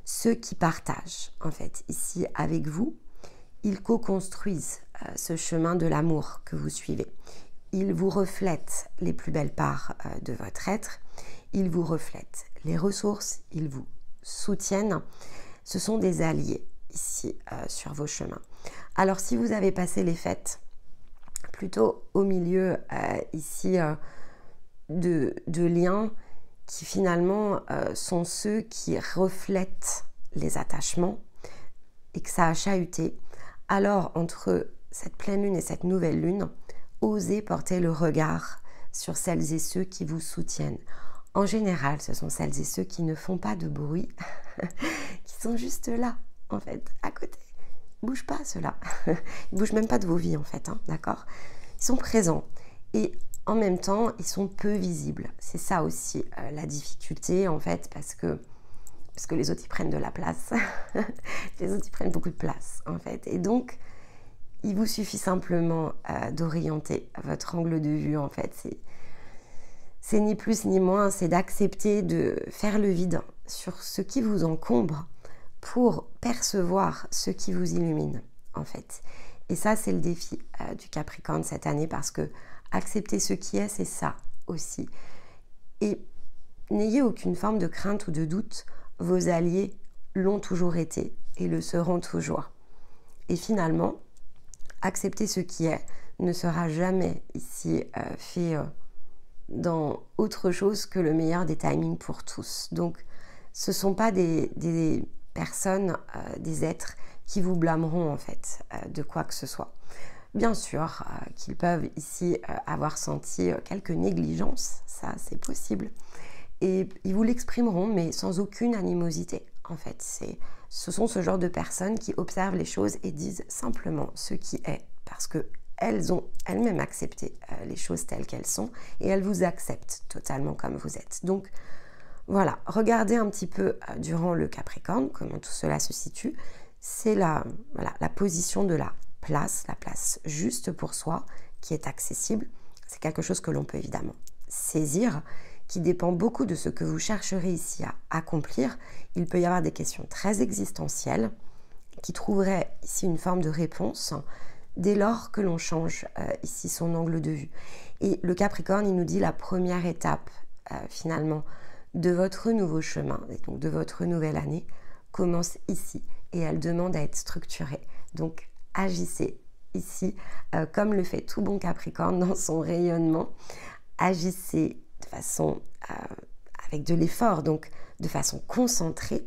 Ceux qui partagent, en fait, ici avec vous, ils co-construisent ce chemin de l'amour que vous suivez. Ils vous reflètent les plus belles parts de votre être. Ils vous reflètent les ressources. Ils vous soutiennent. Ce sont des alliés ici sur vos chemins. Alors, si vous avez passé les fêtes plutôt au milieu ici de liens qui finalement sont ceux qui reflètent les attachements et que ça a chahuté, alors entre cette pleine lune et cette nouvelle lune, osez porter le regard sur celles et ceux qui vous soutiennent. En général, ce sont celles et ceux qui ne font pas de bruit, qui sont juste là, en fait, à côté. Ils ne bougent pas, ceux-là. Ils ne bougent même pas de vos vies, en fait, d'accord ? Ils sont présents. Et en même temps, ils sont peu visibles. C'est ça aussi la difficulté, en fait, parce que les autres, ils prennent de la place. Les autres, ils prennent beaucoup de place, en fait. Et donc, il vous suffit simplement d'orienter votre angle de vue, en fait. C'est ni plus ni moins, c'est d'accepter de faire le vide sur ce qui vous encombre pour percevoir ce qui vous illumine, en fait. Et ça, c'est le défi du Capricorne cette année, parce que accepter ce qui est, c'est ça aussi. Et n'ayez aucune forme de crainte ou de doute, vos alliés l'ont toujours été et le seront toujours. Et finalement, accepter ce qui est ne sera jamais ici fait dans autre chose que le meilleur des timings pour tous. Donc, ce ne sont pas des personnes, des êtres qui vous blâmeront en fait de quoi que ce soit. Bien sûr qu'ils peuvent ici avoir senti quelques négligences, ça c'est possible. Et ils vous l'exprimeront, mais sans aucune animosité. En fait, ce sont ce genre de personnes qui observent les choses et disent simplement ce qui est, parce qu'elles ont elles-mêmes accepté les choses telles qu'elles sont, et elles vous acceptent totalement comme vous êtes. Donc, voilà, regardez un petit peu durant le Capricorne, comment tout cela se situe. C'est la position de la place juste pour soi, qui est accessible. C'est quelque chose que l'on peut évidemment saisir, qui dépend beaucoup de ce que vous chercherez ici à accomplir. Il peut y avoir des questions très existentielles qui trouveraient ici une forme de réponse dès lors que l'on change ici son angle de vue. Et le Capricorne, il nous dit la première étape finalement de votre nouveau chemin, et donc de votre nouvelle année, commence ici et elle demande à être structurée. Donc agissez ici comme le fait tout bon Capricorne dans son rayonnement. Agissez de façon avec de l'effort, donc de façon concentrée,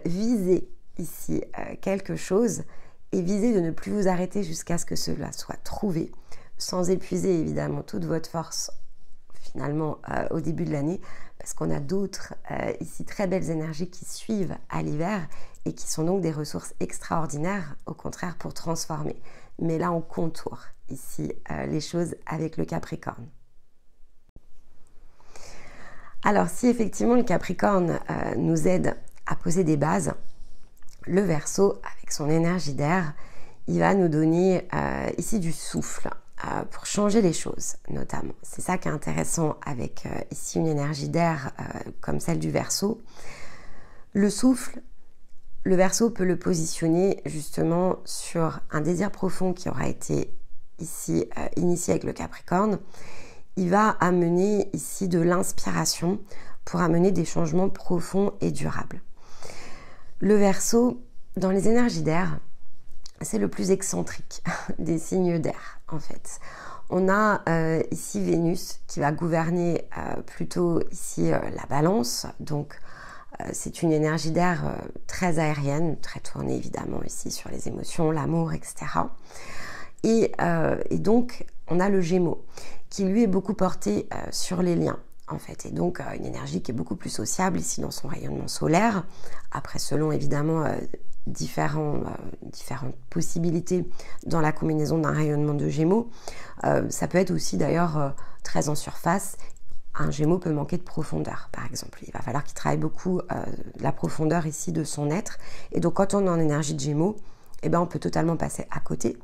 visez ici quelque chose et visez de ne plus vous arrêter jusqu'à ce que cela soit trouvé, sans épuiser évidemment toute votre force finalement au début de l'année, parce qu'on a d'autres ici très belles énergies qui suivent à l'hiver et qui sont donc des ressources extraordinaires, au contraire pour transformer. Mais là on contourne ici les choses avec le Capricorne. Alors si effectivement le Capricorne nous aide à poser des bases, le Verseau, avec son énergie d'air, il va nous donner ici du souffle pour changer les choses notamment. C'est ça qui est intéressant avec ici une énergie d'air comme celle du Verseau. Le souffle, le Verseau peut le positionner justement sur un désir profond qui aura été ici initié avec le Capricorne. Il va amener ici de l'inspiration pour amener des changements profonds et durables. Le Verseau, dans les énergies d'air, c'est le plus excentrique des signes d'air en fait. On a ici Vénus qui va gouverner plutôt ici la Balance, donc c'est une énergie d'air très aérienne, très tournée évidemment ici sur les émotions, l'amour, etc. Et donc on a le Gémeaux qui lui est beaucoup porté sur les liens en fait, et donc une énergie qui est beaucoup plus sociable ici dans son rayonnement solaire. Après, selon évidemment différentes possibilités dans la combinaison d'un rayonnement de Gémeaux, ça peut être aussi d'ailleurs très en surface. Un Gémeaux peut manquer de profondeur, par exemple. Il va falloir qu'il travaille beaucoup la profondeur ici de son être. Et donc, quand on est en énergie de Gémeaux, eh ben, on peut totalement passer à côté.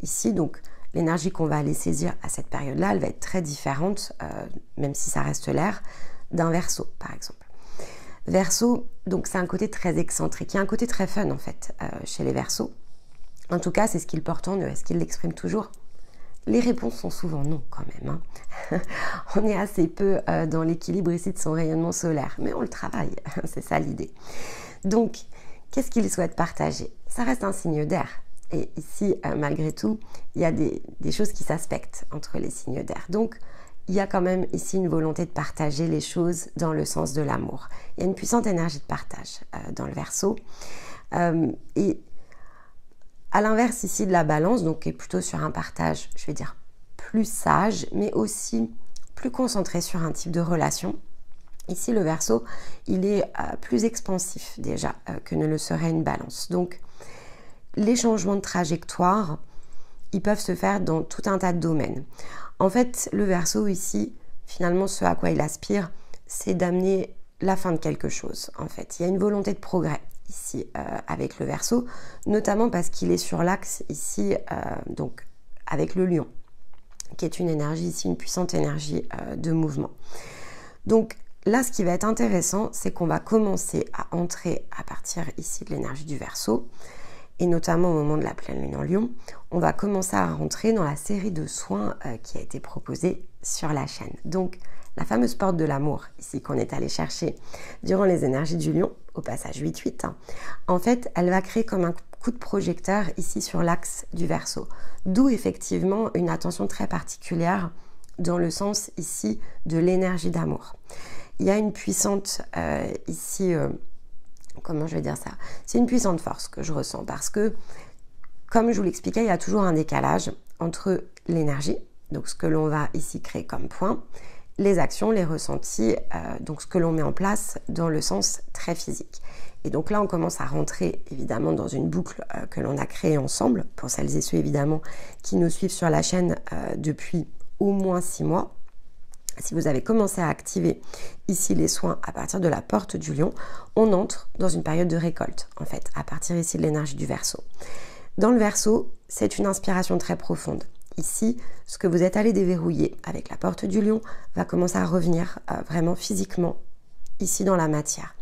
Ici, donc, l'énergie qu'on va aller saisir à cette période-là, elle va être très différente, même si ça reste l'air, d'un Verseau, par exemple. Verseau, donc c'est un côté très excentrique. Il y a un côté très fun, en fait, chez les Verseaux. En tout cas, c'est ce qu'ils portent en eux. Est-ce qu'ils l'expriment toujours ? Les réponses sont souvent non, quand même. Hein. On est assez peu dans l'équilibre ici de son rayonnement solaire, mais on le travaille. C'est ça l'idée. Donc, qu'est-ce qu'ils souhaitent partager ? Ça reste un signe d'air. Et ici, malgré tout, il y a des choses qui s'aspectent entre les signes d'air. Donc, il y a quand même ici une volonté de partager les choses dans le sens de l'amour. Il y a une puissante énergie de partage dans le Verseau. Et à l'inverse ici de la Balance, donc qui est plutôt sur un partage, je vais dire, plus sage, mais aussi plus concentré sur un type de relation. Ici, le Verseau, il est plus expansif déjà que ne le serait une Balance. Donc, les changements de trajectoire, ils peuvent se faire dans tout un tas de domaines. En fait, le Verseau ici, finalement, ce à quoi il aspire, c'est d'amener la fin de quelque chose. En fait, il y a une volonté de progrès ici avec le Verseau, notamment parce qu'il est sur l'axe ici, donc avec le Lion, qui est une énergie ici, une puissante énergie de mouvement. Donc là, ce qui va être intéressant, c'est qu'on va commencer à entrer à partir ici de l'énergie du Verseau, et notamment au moment de la pleine lune en Lion, on va commencer à rentrer dans la série de soins qui a été proposée sur la chaîne. Donc, la fameuse porte de l'amour, ici qu'on est allé chercher durant les énergies du lion, au passage 8-8, en fait, elle va créer comme un coup de projecteur ici sur l'axe du Verseau. D'où effectivement une attention très particulière dans le sens ici de l'énergie d'amour. Il y a une puissante ici, comment je vais dire ça? C'est une puissante force que je ressens parce que, comme je vous l'expliquais, il y a toujours un décalage entre l'énergie, donc ce que l'on va ici créer comme point, les actions, les ressentis, donc ce que l'on met en place dans le sens très physique. Et donc là, on commence à rentrer évidemment dans une boucle que l'on a créée ensemble, pour celles et ceux évidemment qui nous suivent sur la chaîne depuis au moins 6 mois. Si vous avez commencé à activer ici les soins à partir de la porte du lion, on entre dans une période de récolte, en fait, à partir ici de l'énergie du Verseau. Dans le Verseau, c'est une inspiration très profonde. Ici, ce que vous êtes allé déverrouiller avec la porte du lion va commencer à revenir vraiment physiquement ici dans la matière.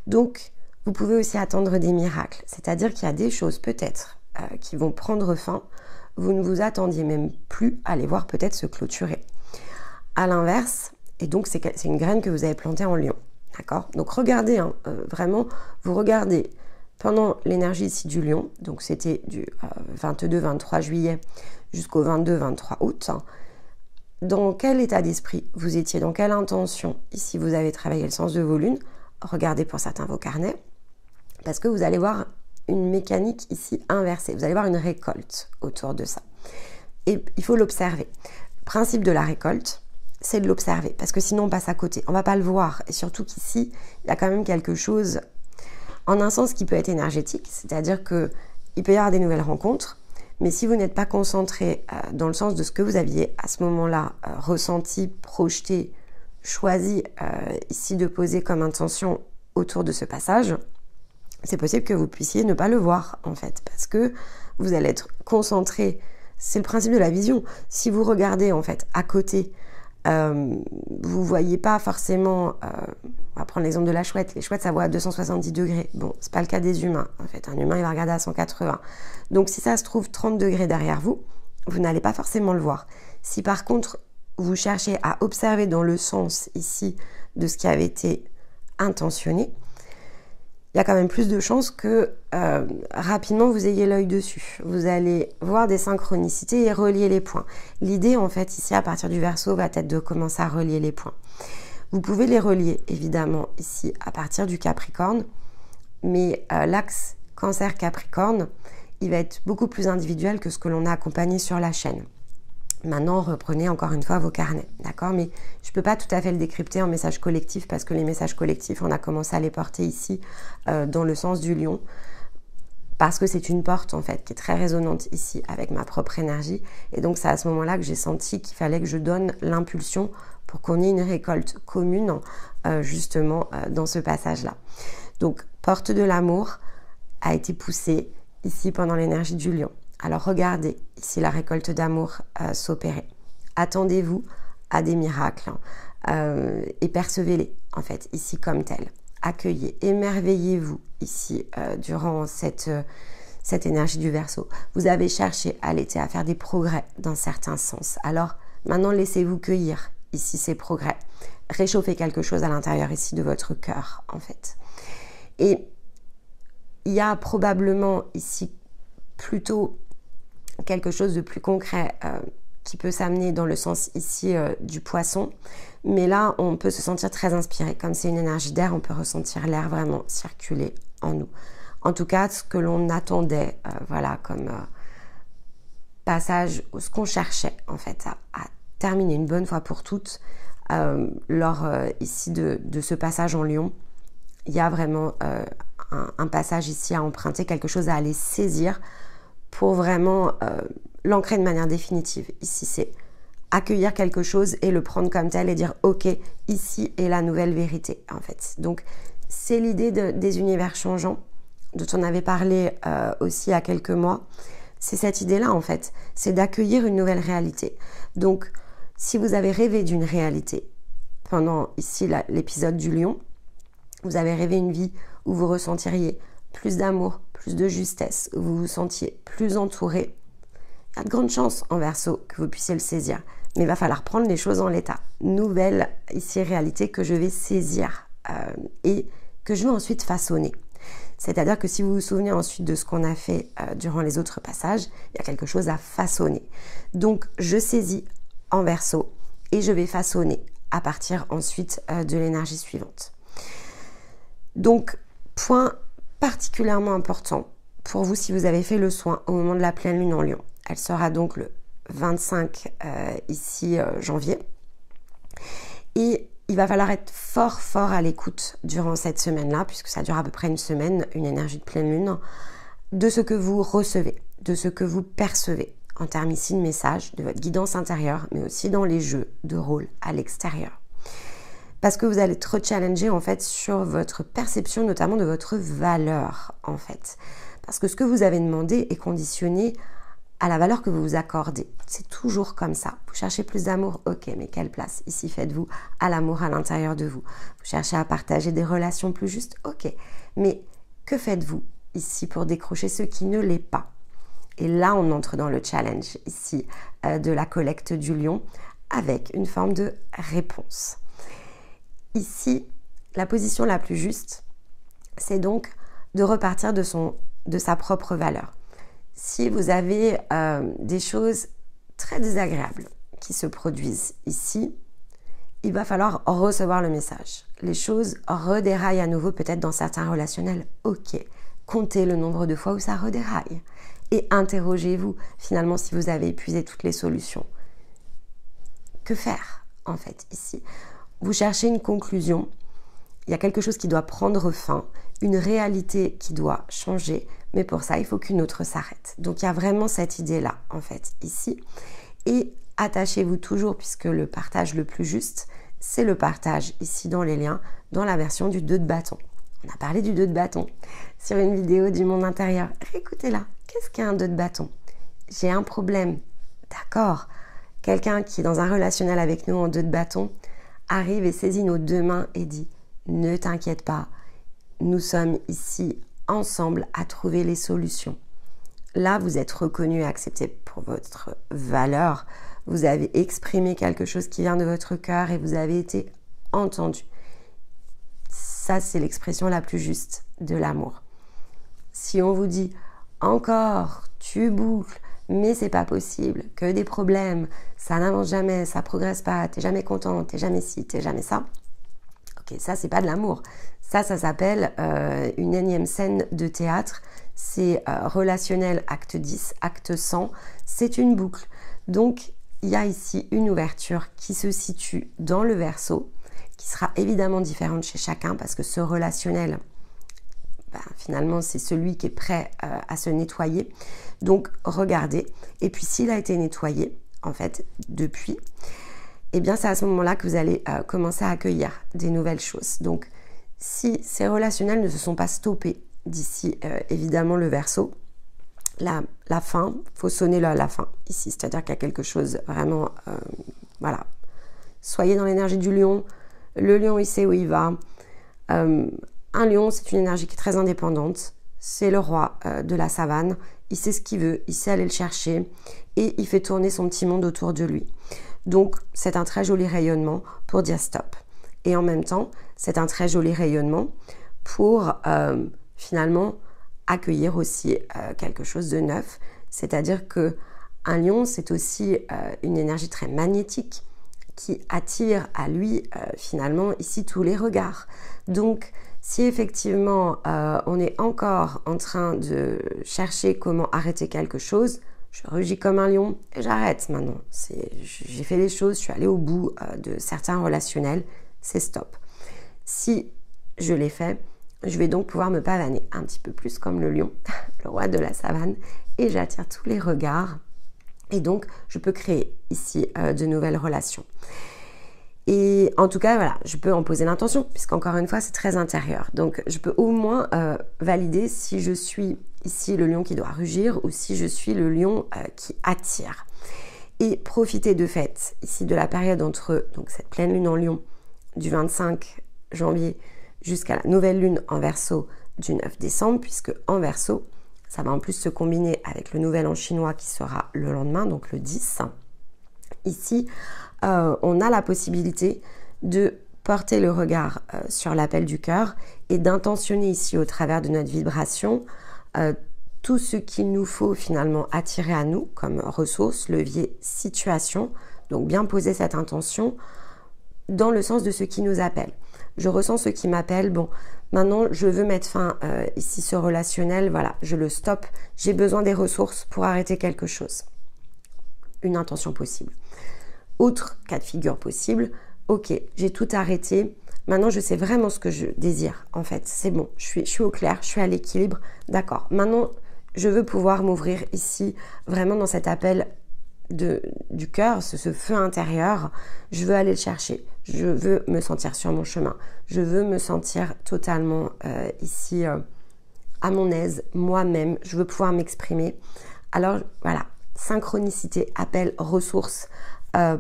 Donc, vous pouvez aussi attendre des miracles, c'est-à-dire qu'il y a des choses peut-être qui vont prendre fin, vous ne vous attendiez même plus à les voir peut-être se clôturer. À l'inverse, et donc c'est une graine que vous avez plantée en lion, d'accord? Donc regardez, vraiment, vous regardez pendant l'énergie ici du lion, donc c'était du 22-23 juillet jusqu'au 22-23 août, dans quel état d'esprit vous étiez, dans quelle intention, ici vous avez travaillé le sens de vos lunes, regardez pour certains vos carnets, parce que vous allez voir une mécanique ici inversée, vous allez voir une récolte autour de ça. Et il faut l'observer. Le principe de la récolte, c'est de l'observer, parce que sinon on passe à côté, on ne va pas le voir, et surtout qu'ici, il y a quand même quelque chose, en un sens qui peut être énergétique, c'est-à-dire qu'il peut y avoir des nouvelles rencontres, mais si vous n'êtes pas concentré dans le sens de ce que vous aviez à ce moment-là ressenti, projeté, choisi ici de poser comme intention autour de ce passage, c'est possible que vous puissiez ne pas le voir en fait, parce que vous allez être concentré. C'est le principe de la vision. Si vous regardez en fait à côté, vous voyez pas forcément, on va prendre l'exemple de la chouette, les chouettes ça voit à 270 degrés, bon c'est pas le cas des humains en fait, un humain il va regarder à 180, donc si ça se trouve 30 degrés derrière vous, vous n'allez pas forcément le voir. Si par contre vous cherchez à observer dans le sens ici de ce qui avait été intentionné, il y a quand même plus de chances que rapidement vous ayez l'œil dessus. Vous allez voir des synchronicités et relier les points. L'idée en fait ici à partir du Verseau va être de commencer à relier les points. Vous pouvez les relier évidemment ici à partir du Capricorne, mais l'axe Cancer-Capricorne, il va être beaucoup plus individuel que ce que l'on a accompagné sur la chaîne. Maintenant, reprenez encore une fois vos carnets, d'accord? Mais je ne peux pas tout à fait le décrypter en message collectif parce que les messages collectifs, on a commencé à les porter ici dans le sens du lion parce que c'est une porte en fait qui est très résonante ici avec ma propre énergie et donc c'est à ce moment-là que j'ai senti qu'il fallait que je donne l'impulsion pour qu'on ait une récolte commune justement dans ce passage-là. Donc, porte de l'amour a été poussée ici pendant l'énergie du lion. Alors regardez ici la récolte d'amour s'opérer. Attendez-vous à des miracles et percevez-les en fait ici comme tels. Accueillez, émerveillez-vous ici durant cette énergie du Verseau. Vous avez cherché à l'été à faire des progrès dans certains sens. Alors maintenant laissez-vous cueillir ici ces progrès. Réchauffez quelque chose à l'intérieur ici de votre cœur en fait. Et il y a probablement ici plutôt quelque chose de plus concret qui peut s'amener dans le sens ici du poisson. Mais là, on peut se sentir très inspiré. Comme c'est une énergie d'air, on peut ressentir l'air vraiment circuler en nous. En tout cas, ce que l'on attendait, voilà, comme passage, ce qu'on cherchait en fait à terminer une bonne fois pour toutes lors ici de ce passage en lion. Il y a vraiment un passage ici à emprunter, quelque chose à aller saisir pour vraiment l'ancrer de manière définitive. Ici, c'est accueillir quelque chose et le prendre comme tel et dire « Ok, ici est la nouvelle vérité » en fait. Donc, c'est l'idée des univers changeants dont on avait parlé aussi il y a quelques mois. C'est cette idée-là en fait, c'est d'accueillir une nouvelle réalité. Donc, si vous avez rêvé d'une réalité pendant ici l'épisode du lion, vous avez rêvé une vie où vous ressentiriez plus d'amour, plus de justesse, où vous vous sentiez plus entouré, il y a de grandes chances en Verseau que vous puissiez le saisir. Mais il va falloir prendre les choses en l'état. Nouvelle ici réalité que je vais saisir et que je vais ensuite façonner. C'est-à-dire que si vous vous souvenez ensuite de ce qu'on a fait durant les autres passages, il y a quelque chose à façonner. Donc, je saisis en Verseau et je vais façonner à partir ensuite de l'énergie suivante. Donc, point particulièrement important pour vous si vous avez fait le soin au moment de la pleine lune en Lion. Elle sera donc le 25 janvier. Et il va falloir être fort à l'écoute durant cette semaine-là, puisque ça dure à peu près une semaine, une énergie de pleine lune, de ce que vous recevez, de ce que vous percevez en termes ici de messages, de votre guidance intérieure, mais aussi dans les jeux de rôle à l'extérieur. Parce que vous allez être challenger en fait sur votre perception, notamment de votre valeur en fait. Parce que ce que vous avez demandé est conditionné à la valeur que vous vous accordez. C'est toujours comme ça. Vous cherchez plus d'amour, ok, mais quelle place ici faites-vous à l'amour à l'intérieur de vous? Vous cherchez à partager des relations plus justes, ok, mais que faites-vous ici pour décrocher ce qui ne l'est pas? Et là, on entre dans le challenge ici de la collecte du lion avec une forme de réponse. Ici, la position la plus juste, c'est donc de repartir de sa propre valeur. Si vous avez des choses très désagréables qui se produisent ici, il va falloir recevoir le message. Les choses redéraillent à nouveau peut-être dans certains relationnels. Ok, comptez le nombre de fois où ça redéraille et interrogez-vous finalement si vous avez épuisé toutes les solutions. Que faire en fait ici? Vous cherchez une conclusion, il y a quelque chose qui doit prendre fin, une réalité qui doit changer, mais pour ça, il faut qu'une autre s'arrête. Donc, il y a vraiment cette idée-là, en fait, ici. Et attachez-vous toujours, puisque le partage le plus juste, c'est le partage, ici, dans les liens, dans la version du 2 de bâton. On a parlé du 2 de bâton sur une vidéo du monde intérieur. Réécoutez-la. Qu'est-ce qu'un 2 de bâton? J'ai un problème. D'accord. Quelqu'un qui est dans un relationnel avec nous en 2 de bâton arrive et saisit nos 2 mains et dit « Ne t'inquiète pas, nous sommes ici ensemble à trouver les solutions. » Là, vous êtes reconnu et accepté pour votre valeur. Vous avez exprimé quelque chose qui vient de votre cœur et vous avez été entendu. Ça, c'est l'expression la plus juste de l'amour. Si on vous dit « Encore, tu boucles, mais c'est pas possible, que des problèmes, ça n'avance jamais, ça progresse pas, t'es jamais content, t'es jamais ci, t'es jamais ça. » Ok, ça c'est pas de l'amour. Ça s'appelle une énième scène de théâtre. C'est relationnel acte 10, acte 100. C'est une boucle. Donc, il y a ici une ouverture qui se situe dans le Verseau, qui sera évidemment différente chez chacun parce que ce relationnel, finalement, c'est celui qui est prêt à se nettoyer. Donc, regardez. Et puis, s'il a été nettoyé, en fait, depuis, eh bien, c'est à ce moment-là que vous allez commencer à accueillir des nouvelles choses. Donc, si ces relationnels ne se sont pas stoppés d'ici, évidemment, le Verseau, la fin, il faut sonner la fin ici. C'est-à-dire qu'il y a quelque chose vraiment, voilà. Soyez dans l'énergie du lion. Le lion, il sait où il va. Un lion, c'est une énergie qui est très indépendante. C'est le roi de la savane. Il sait ce qu'il veut, il sait aller le chercher et il fait tourner son petit monde autour de lui. Donc, c'est un très joli rayonnement pour dire stop. Et en même temps, c'est un très joli rayonnement pour finalement accueillir aussi quelque chose de neuf. C'est-à-dire que un lion, c'est aussi une énergie très magnétique qui attire à lui finalement ici tous les regards. Donc, si effectivement on est encore en train de chercher comment arrêter quelque chose, je rugis comme un lion et j'arrête maintenant. J'ai fait les choses, je suis allée au bout de certains relationnels, c'est stop. Si je l'ai fait, je vais donc pouvoir me pavaner un petit peu plus comme le lion, le roi de la savane, et j'attire tous les regards. Et donc, je peux créer ici de nouvelles relations. Et en tout cas, voilà, je peux en poser l'intention, puisqu'encore une fois, c'est très intérieur. Donc, je peux au moins valider si je suis ici le lion qui doit rugir ou si je suis le lion qui attire. Et profiter de fait, ici, de la période entre donc, cette pleine lune en lion du 25 janvier jusqu'à la nouvelle lune en Verseau du 9 décembre, puisque en Verseau, Ça va en plus se combiner avec le nouvel an chinois qui sera le lendemain, donc le 10. Ici, on a la possibilité de porter le regard sur l'appel du cœur et d'intentionner ici au travers de notre vibration tout ce qu'il nous faut finalement attirer à nous comme ressources, levier, situation. Donc bien poser cette intention dans le sens de ce qui nous appelle. Je ressens ce qui m'appelle, bon, maintenant je veux mettre fin ici ce relationnel, voilà, je le stoppe, j'ai besoin des ressources pour arrêter quelque chose. Une intention possible. Autre cas de figure possible, ok, j'ai tout arrêté, maintenant je sais vraiment ce que je désire en fait, c'est bon, je suis au clair, je suis à l'équilibre, d'accord. Maintenant, je veux pouvoir m'ouvrir ici vraiment dans cet appel du cœur, ce feu intérieur, je veux aller le chercher, je veux me sentir sur mon chemin, je veux me sentir totalement ici à mon aise, moi-même, je veux pouvoir m'exprimer. Alors voilà, synchronicité, appel, ressources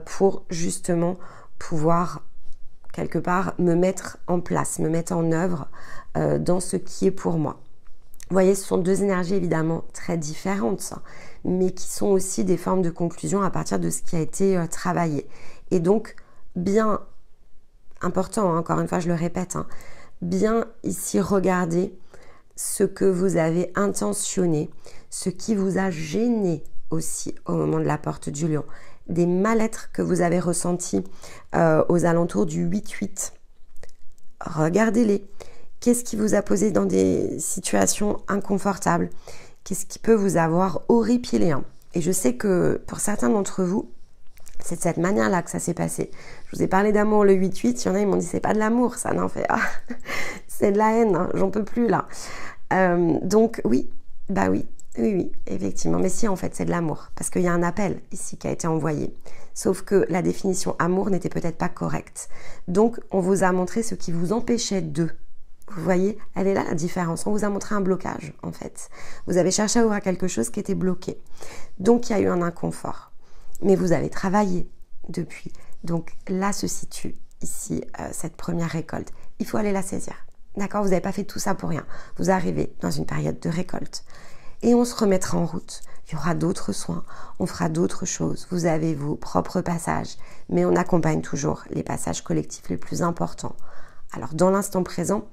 pour justement pouvoir quelque part me mettre en place, me mettre en œuvre dans ce qui est pour moi. Vous voyez, ce sont deux énergies évidemment très différentes, mais qui sont aussi des formes de conclusion à partir de ce qui a été travaillé. Et donc, bien important, hein, encore une fois je le répète, hein, bien ici regarder ce que vous avez intentionné, ce qui vous a gêné aussi au moment de la porte du lion, des mal-être que vous avez ressentis aux alentours du 8-8. Regardez-les. Qu'est-ce qui vous a posé dans des situations inconfortables? Qu'est-ce qui peut vous avoir horripilé, hein? Et je sais que pour certains d'entre vous, c'est de cette manière-là que ça s'est passé. Je vous ai parlé d'amour le 8-8, il y en a, ils m'ont dit c'est pas de l'amour, ça n'en fait. Ah, c'est de la haine, hein, j'en peux plus là. Donc oui, bah oui, effectivement. Mais si en fait c'est de l'amour, parce qu'il y a un appel ici qui a été envoyé. Sauf que la définition amour n'était peut-être pas correcte. Donc on vous a montré ce qui vous empêchait de. Vous voyez, elle est là la différence. On vous a montré un blocage en fait. Vous avez cherché à ouvrir quelque chose qui était bloqué. Donc il y a eu un inconfort. Mais vous avez travaillé depuis. Donc là se situe ici cette première récolte. Il faut aller la saisir. D'accord? Vous n'avez pas fait tout ça pour rien. Vous arrivez dans une période de récolte. Et on se remettra en route. Il y aura d'autres soins. On fera d'autres choses. Vous avez vos propres passages. Mais on accompagne toujours les passages collectifs les plus importants. Alors dans l'instant présent,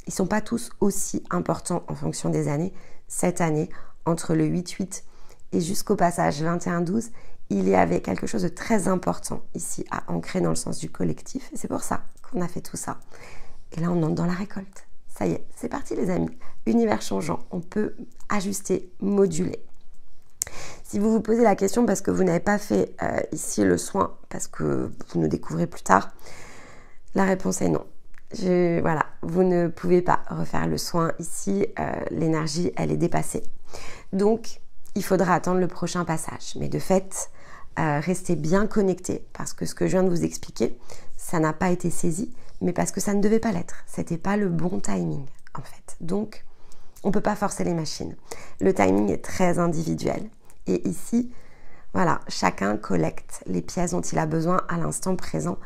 ils ne sont pas tous aussi importants en fonction des années. Cette année, entre le 8-8 et jusqu'au passage 21-12, il y avait quelque chose de très important ici à ancrer dans le sens du collectif. Et c'est pour ça qu'on a fait tout ça. Et là, on entre dans la récolte. Ça y est, c'est parti les amis. Univers changeant, on peut ajuster, moduler. Si vous vous posez la question parce que vous n'avez pas fait ici le soin, parce que vous nous découvrez plus tard, la réponse est non. Voilà, vous ne pouvez pas refaire le soin ici, l'énergie elle est dépassée. Donc il faudra attendre le prochain passage. Mais de fait, restez bien connectés parce que ce que je viens de vous expliquer, ça n'a pas été saisi, mais parce que ça ne devait pas l'être. C'était pas le bon timing en fait. Donc on ne peut pas forcer les machines. Le timing est très individuel. Et ici, voilà, chacun collecte les pièces dont il a besoin à l'instant présent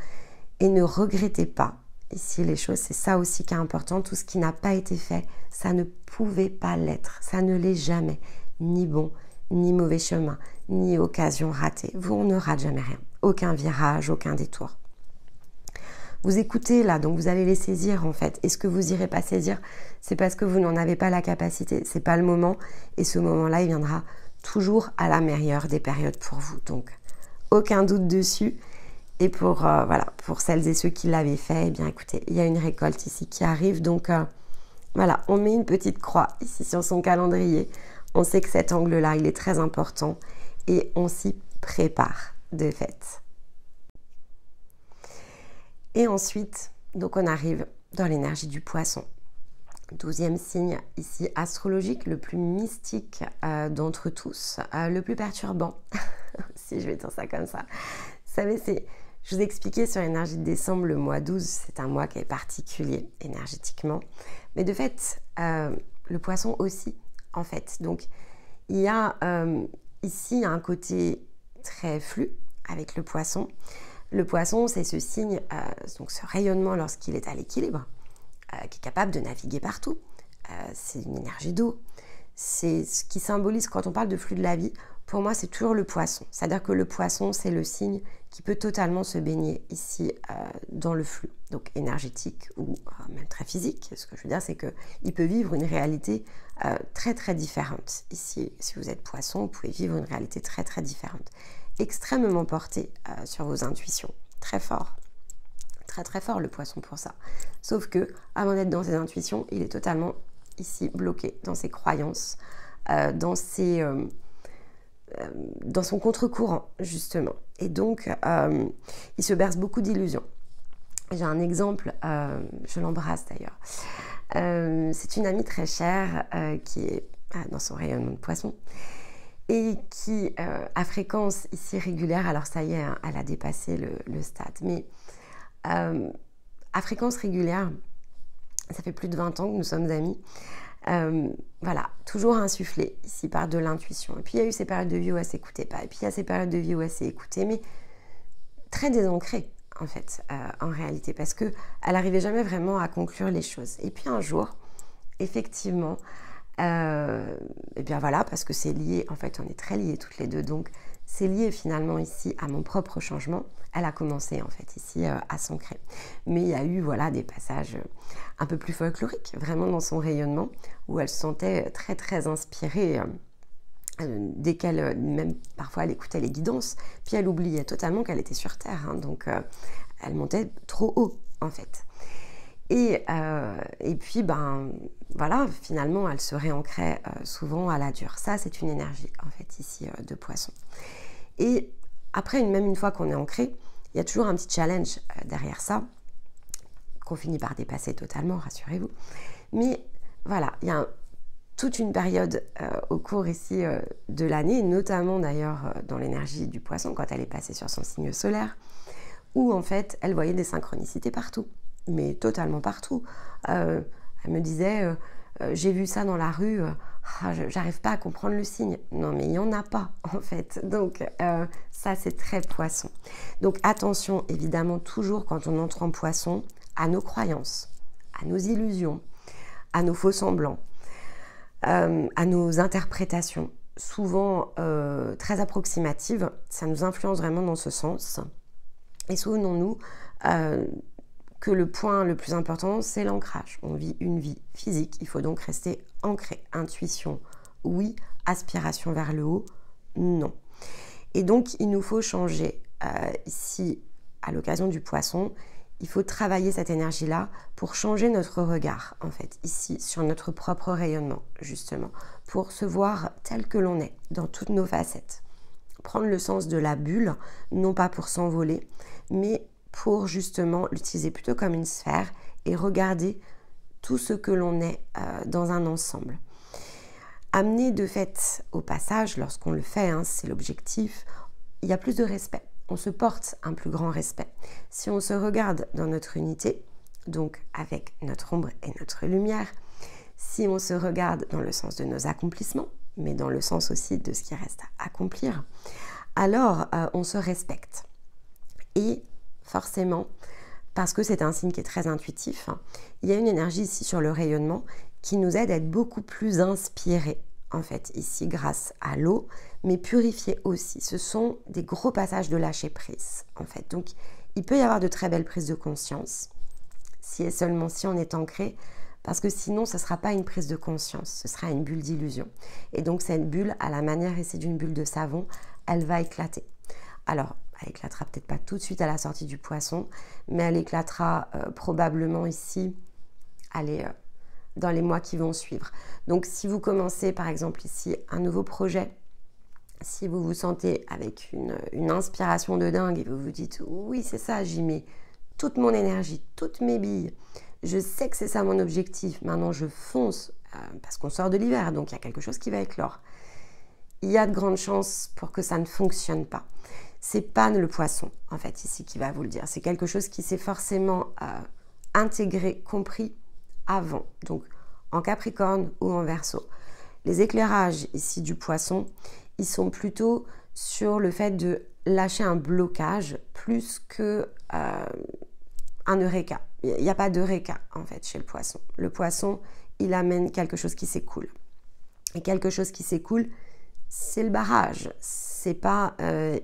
et ne regrettez pas. Ici, les choses, c'est ça aussi qui est important. Tout ce qui n'a pas été fait, ça ne pouvait pas l'être. Ça ne l'est jamais. Ni bon, ni mauvais chemin, ni occasion ratée. Vous, on ne rate jamais rien. Aucun virage, aucun détour. Vous écoutez là, donc vous allez les saisir en fait. Et ce que vous n'irez pas saisir, c'est parce que vous n'en avez pas la capacité. C'est pas le moment. Et ce moment-là, il viendra toujours à la meilleure des périodes pour vous. Donc, aucun doute dessus. Et pour, voilà, pour celles et ceux qui l'avaient fait, eh bien écoutez, il y a une récolte ici qui arrive. Donc voilà, on met une petite croix ici sur son calendrier. On sait que cet angle-là, il est très important et on s'y prépare de fait. Et ensuite, donc on arrive dans l'énergie du poisson. 12e signe ici astrologique, le plus mystique d'entre tous, le plus perturbant, si je vais dire ça comme ça. Vous savez, je vous ai expliqué sur l'énergie de décembre, le mois 12, c'est un mois qui est particulier énergétiquement. Mais de fait, le poisson aussi, en fait. Donc, il y a ici un côté très flou avec le poisson. Le poisson, c'est ce signe, donc ce rayonnement lorsqu'il est à l'équilibre, qui est capable de naviguer partout. C'est une énergie d'eau. c'est ce qui symbolise, quand on parle de flux de la vie, pour moi c'est toujours le poisson. C'est-à-dire que le poisson, c'est le signe qui peut totalement se baigner ici dans le flux, donc énergétique ou même très physique. Ce que je veux dire, c'est qu'il peut vivre une réalité très très différente. Ici, si vous êtes poisson, vous pouvez vivre une réalité très très différente, extrêmement portée sur vos intuitions, très fort. Très très fort le poisson pour ça. Sauf que, avant d'être dans ses intuitions, il est totalement ici bloqué dans ses croyances, dans son contre-courant justement. Et donc, il se berce beaucoup d'illusions. J'ai un exemple, je l'embrasse d'ailleurs. C'est une amie très chère qui est dans son rayonnement de poisson et qui, à fréquence ici régulière, alors ça y est, hein, elle a dépassé le stade, mais à fréquence régulière, ça fait plus de 20 ans que nous sommes amis, voilà, toujours insufflé ici par de l'intuition. Et puis il y a eu ces périodes de vie où elle s'écoutait pas, et puis il y a ces périodes de vie où elle s'est écoutée, mais très désancrée en fait, en réalité, parce que elle n'arrivait jamais vraiment à conclure les choses. Et puis un jour, effectivement, et bien voilà, parce que c'est lié, en fait on est très liés toutes les deux, donc c'est lié finalement ici à mon propre changement. Elle a commencé en fait ici à s'ancrer. Mais il y a eu voilà des passages un peu plus folkloriques, vraiment dans son rayonnement, où elle se sentait très très inspirée dès qu'elle, même parfois elle écoutait les guidances, puis elle oubliait totalement qu'elle était sur Terre, hein, donc elle montait trop haut en fait. Et puis, ben voilà, finalement, elle se réancrait souvent à la dure. Ça, c'est une énergie, en fait, ici, de poisson. Et après, même une fois qu'on est ancré, il y a toujours un petit challenge derrière ça, qu'on finit par dépasser totalement, rassurez-vous. Mais voilà, il y a toute une période au cours ici de l'année, notamment d'ailleurs dans l'énergie du poisson, quand elle est passée sur son signe solaire, où en fait, elle voyait des synchronicités partout. Mais totalement partout. Elle me disait, j'ai vu ça dans la rue, j'arrive pas à comprendre le signe. Non, mais il n'y en a pas, en fait. Donc, ça, c'est très poisson. Donc, attention, évidemment, toujours quand on entre en poisson, à nos croyances, à nos illusions, à nos faux semblants, à nos interprétations, souvent très approximatives. Ça nous influence vraiment dans ce sens. Et souvenons-nous que le point le plus important, c'est l'ancrage. On vit une vie physique, il faut donc rester ancré. Intuition, oui. Aspiration vers le haut, non. Et donc, il nous faut changer. Ici, à l'occasion du poisson, il faut travailler cette énergie-là pour changer notre regard, en fait, ici, sur notre propre rayonnement, justement, pour se voir tel que l'on est, dans toutes nos facettes. Prendre le sens de la bulle, non pas pour s'envoler, mais pour justement l'utiliser plutôt comme une sphère et regarder tout ce que l'on est dans un ensemble. Amener de fait au passage, lorsqu'on le fait, hein, c'est l'objectif, il y a plus de respect. On se porte un plus grand respect. Si on se regarde dans notre unité, donc avec notre ombre et notre lumière, si on se regarde dans le sens de nos accomplissements, mais dans le sens aussi de ce qui reste à accomplir, alors on se respecte. Et forcément, parce que c'est un signe qui est très intuitif, hein, il y a une énergie ici sur le rayonnement qui nous aide à être beaucoup plus inspirés, en fait, ici grâce à l'eau, mais purifiés aussi. Ce sont des gros passages de lâcher prise, en fait. Donc, il peut y avoir de très belles prises de conscience, si et seulement si on est ancré, parce que sinon, ce ne sera pas une prise de conscience, ce sera une bulle d'illusion. Et donc, cette bulle, à la manière ici d'une bulle de savon, elle va éclater. Alors, elle éclatera peut-être pas tout de suite à la sortie du poisson, mais elle éclatera probablement ici, allez, dans les mois qui vont suivre. Donc, si vous commencez, par exemple, ici, un nouveau projet, si vous vous sentez avec une inspiration de dingue et vous vous dites « Oui, c'est ça, j'y mets toute mon énergie, toutes mes billes. Je sais que c'est ça mon objectif. Maintenant, je fonce parce qu'on sort de l'hiver, donc il y a quelque chose qui va éclore. » Il y a de grandes chances pour que ça ne fonctionne pas. C'est pas le poisson, en fait, ici, qui va vous le dire. C'est quelque chose qui s'est forcément intégré, compris avant. Donc, en Capricorne ou en Verseau. Les éclairages, ici, du poisson, ils sont plutôt sur le fait de lâcher un blocage plus que un eureka. Il n'y a pas d'eureka, en fait, chez le poisson. Le poisson, il amène quelque chose qui s'écoule. et quelque chose qui s'écoule, c'est le barrage. C'est pas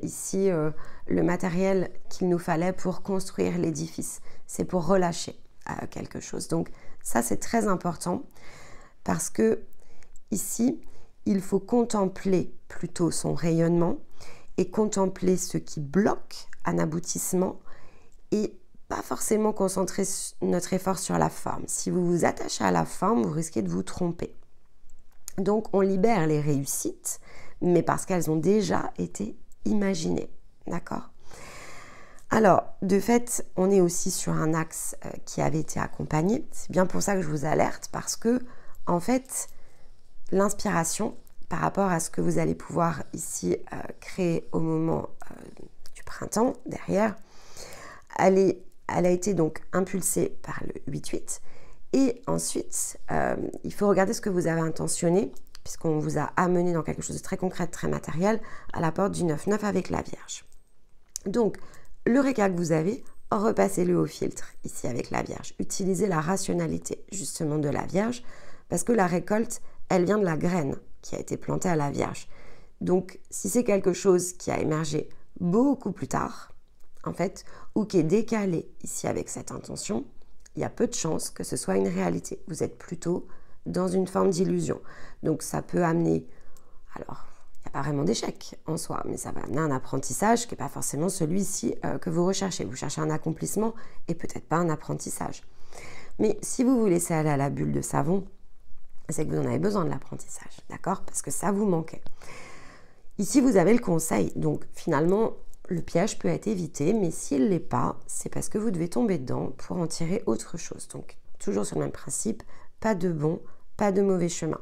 ici le matériel qu'il nous fallait pour construire l'édifice. C'est pour relâcher quelque chose. Donc ça, c'est très important parce que ici, il faut contempler plutôt son rayonnement et contempler ce qui bloque un aboutissement et pas forcément concentrer notre effort sur la forme. Si vous vous attachez à la forme, vous risquez de vous tromper. Donc on libère les réussites, mais parce qu'elles ont déjà été imaginées. D'accord ? Alors, de fait, on est aussi sur un axe qui avait été accompagné. C'est bien pour ça que je vous alerte, parce que, en fait, l'inspiration, par rapport à ce que vous allez pouvoir ici créer au moment du printemps, derrière, elle a été donc impulsée par le 8-8. Et ensuite, il faut regarder ce que vous avez intentionné, puisqu'on vous a amené dans quelque chose de très concret, très matériel, à la porte du 9-9 avec la Vierge. Donc, le réca que vous avez, repassez-le au filtre, ici avec la Vierge. Utilisez la rationalité, justement, de la Vierge, parce que la récolte, elle vient de la graine qui a été plantée à la Vierge. Donc, si c'est quelque chose qui a émergé beaucoup plus tard, en fait, ou qui est décalé ici avec cette intention, il y a peu de chances que ce soit une réalité. Vous êtes plutôt dans une forme d'illusion. Donc, ça peut amener... Alors, il n'y a pas vraiment d'échec en soi, mais ça va amener un apprentissage qui n'est pas forcément celui-ci que vous recherchez. Vous cherchez un accomplissement et peut-être pas un apprentissage. Mais si vous vous laissez aller à la bulle de savon, c'est que vous en avez besoin de l'apprentissage, d'accord? Parce que ça vous manquait. Ici, vous avez le conseil. Donc, finalement, le piège peut être évité, mais s'il ne l'est pas, c'est parce que vous devez tomber dedans pour en tirer autre chose. Donc, toujours sur le même principe, pas de bon, pas de mauvais chemin.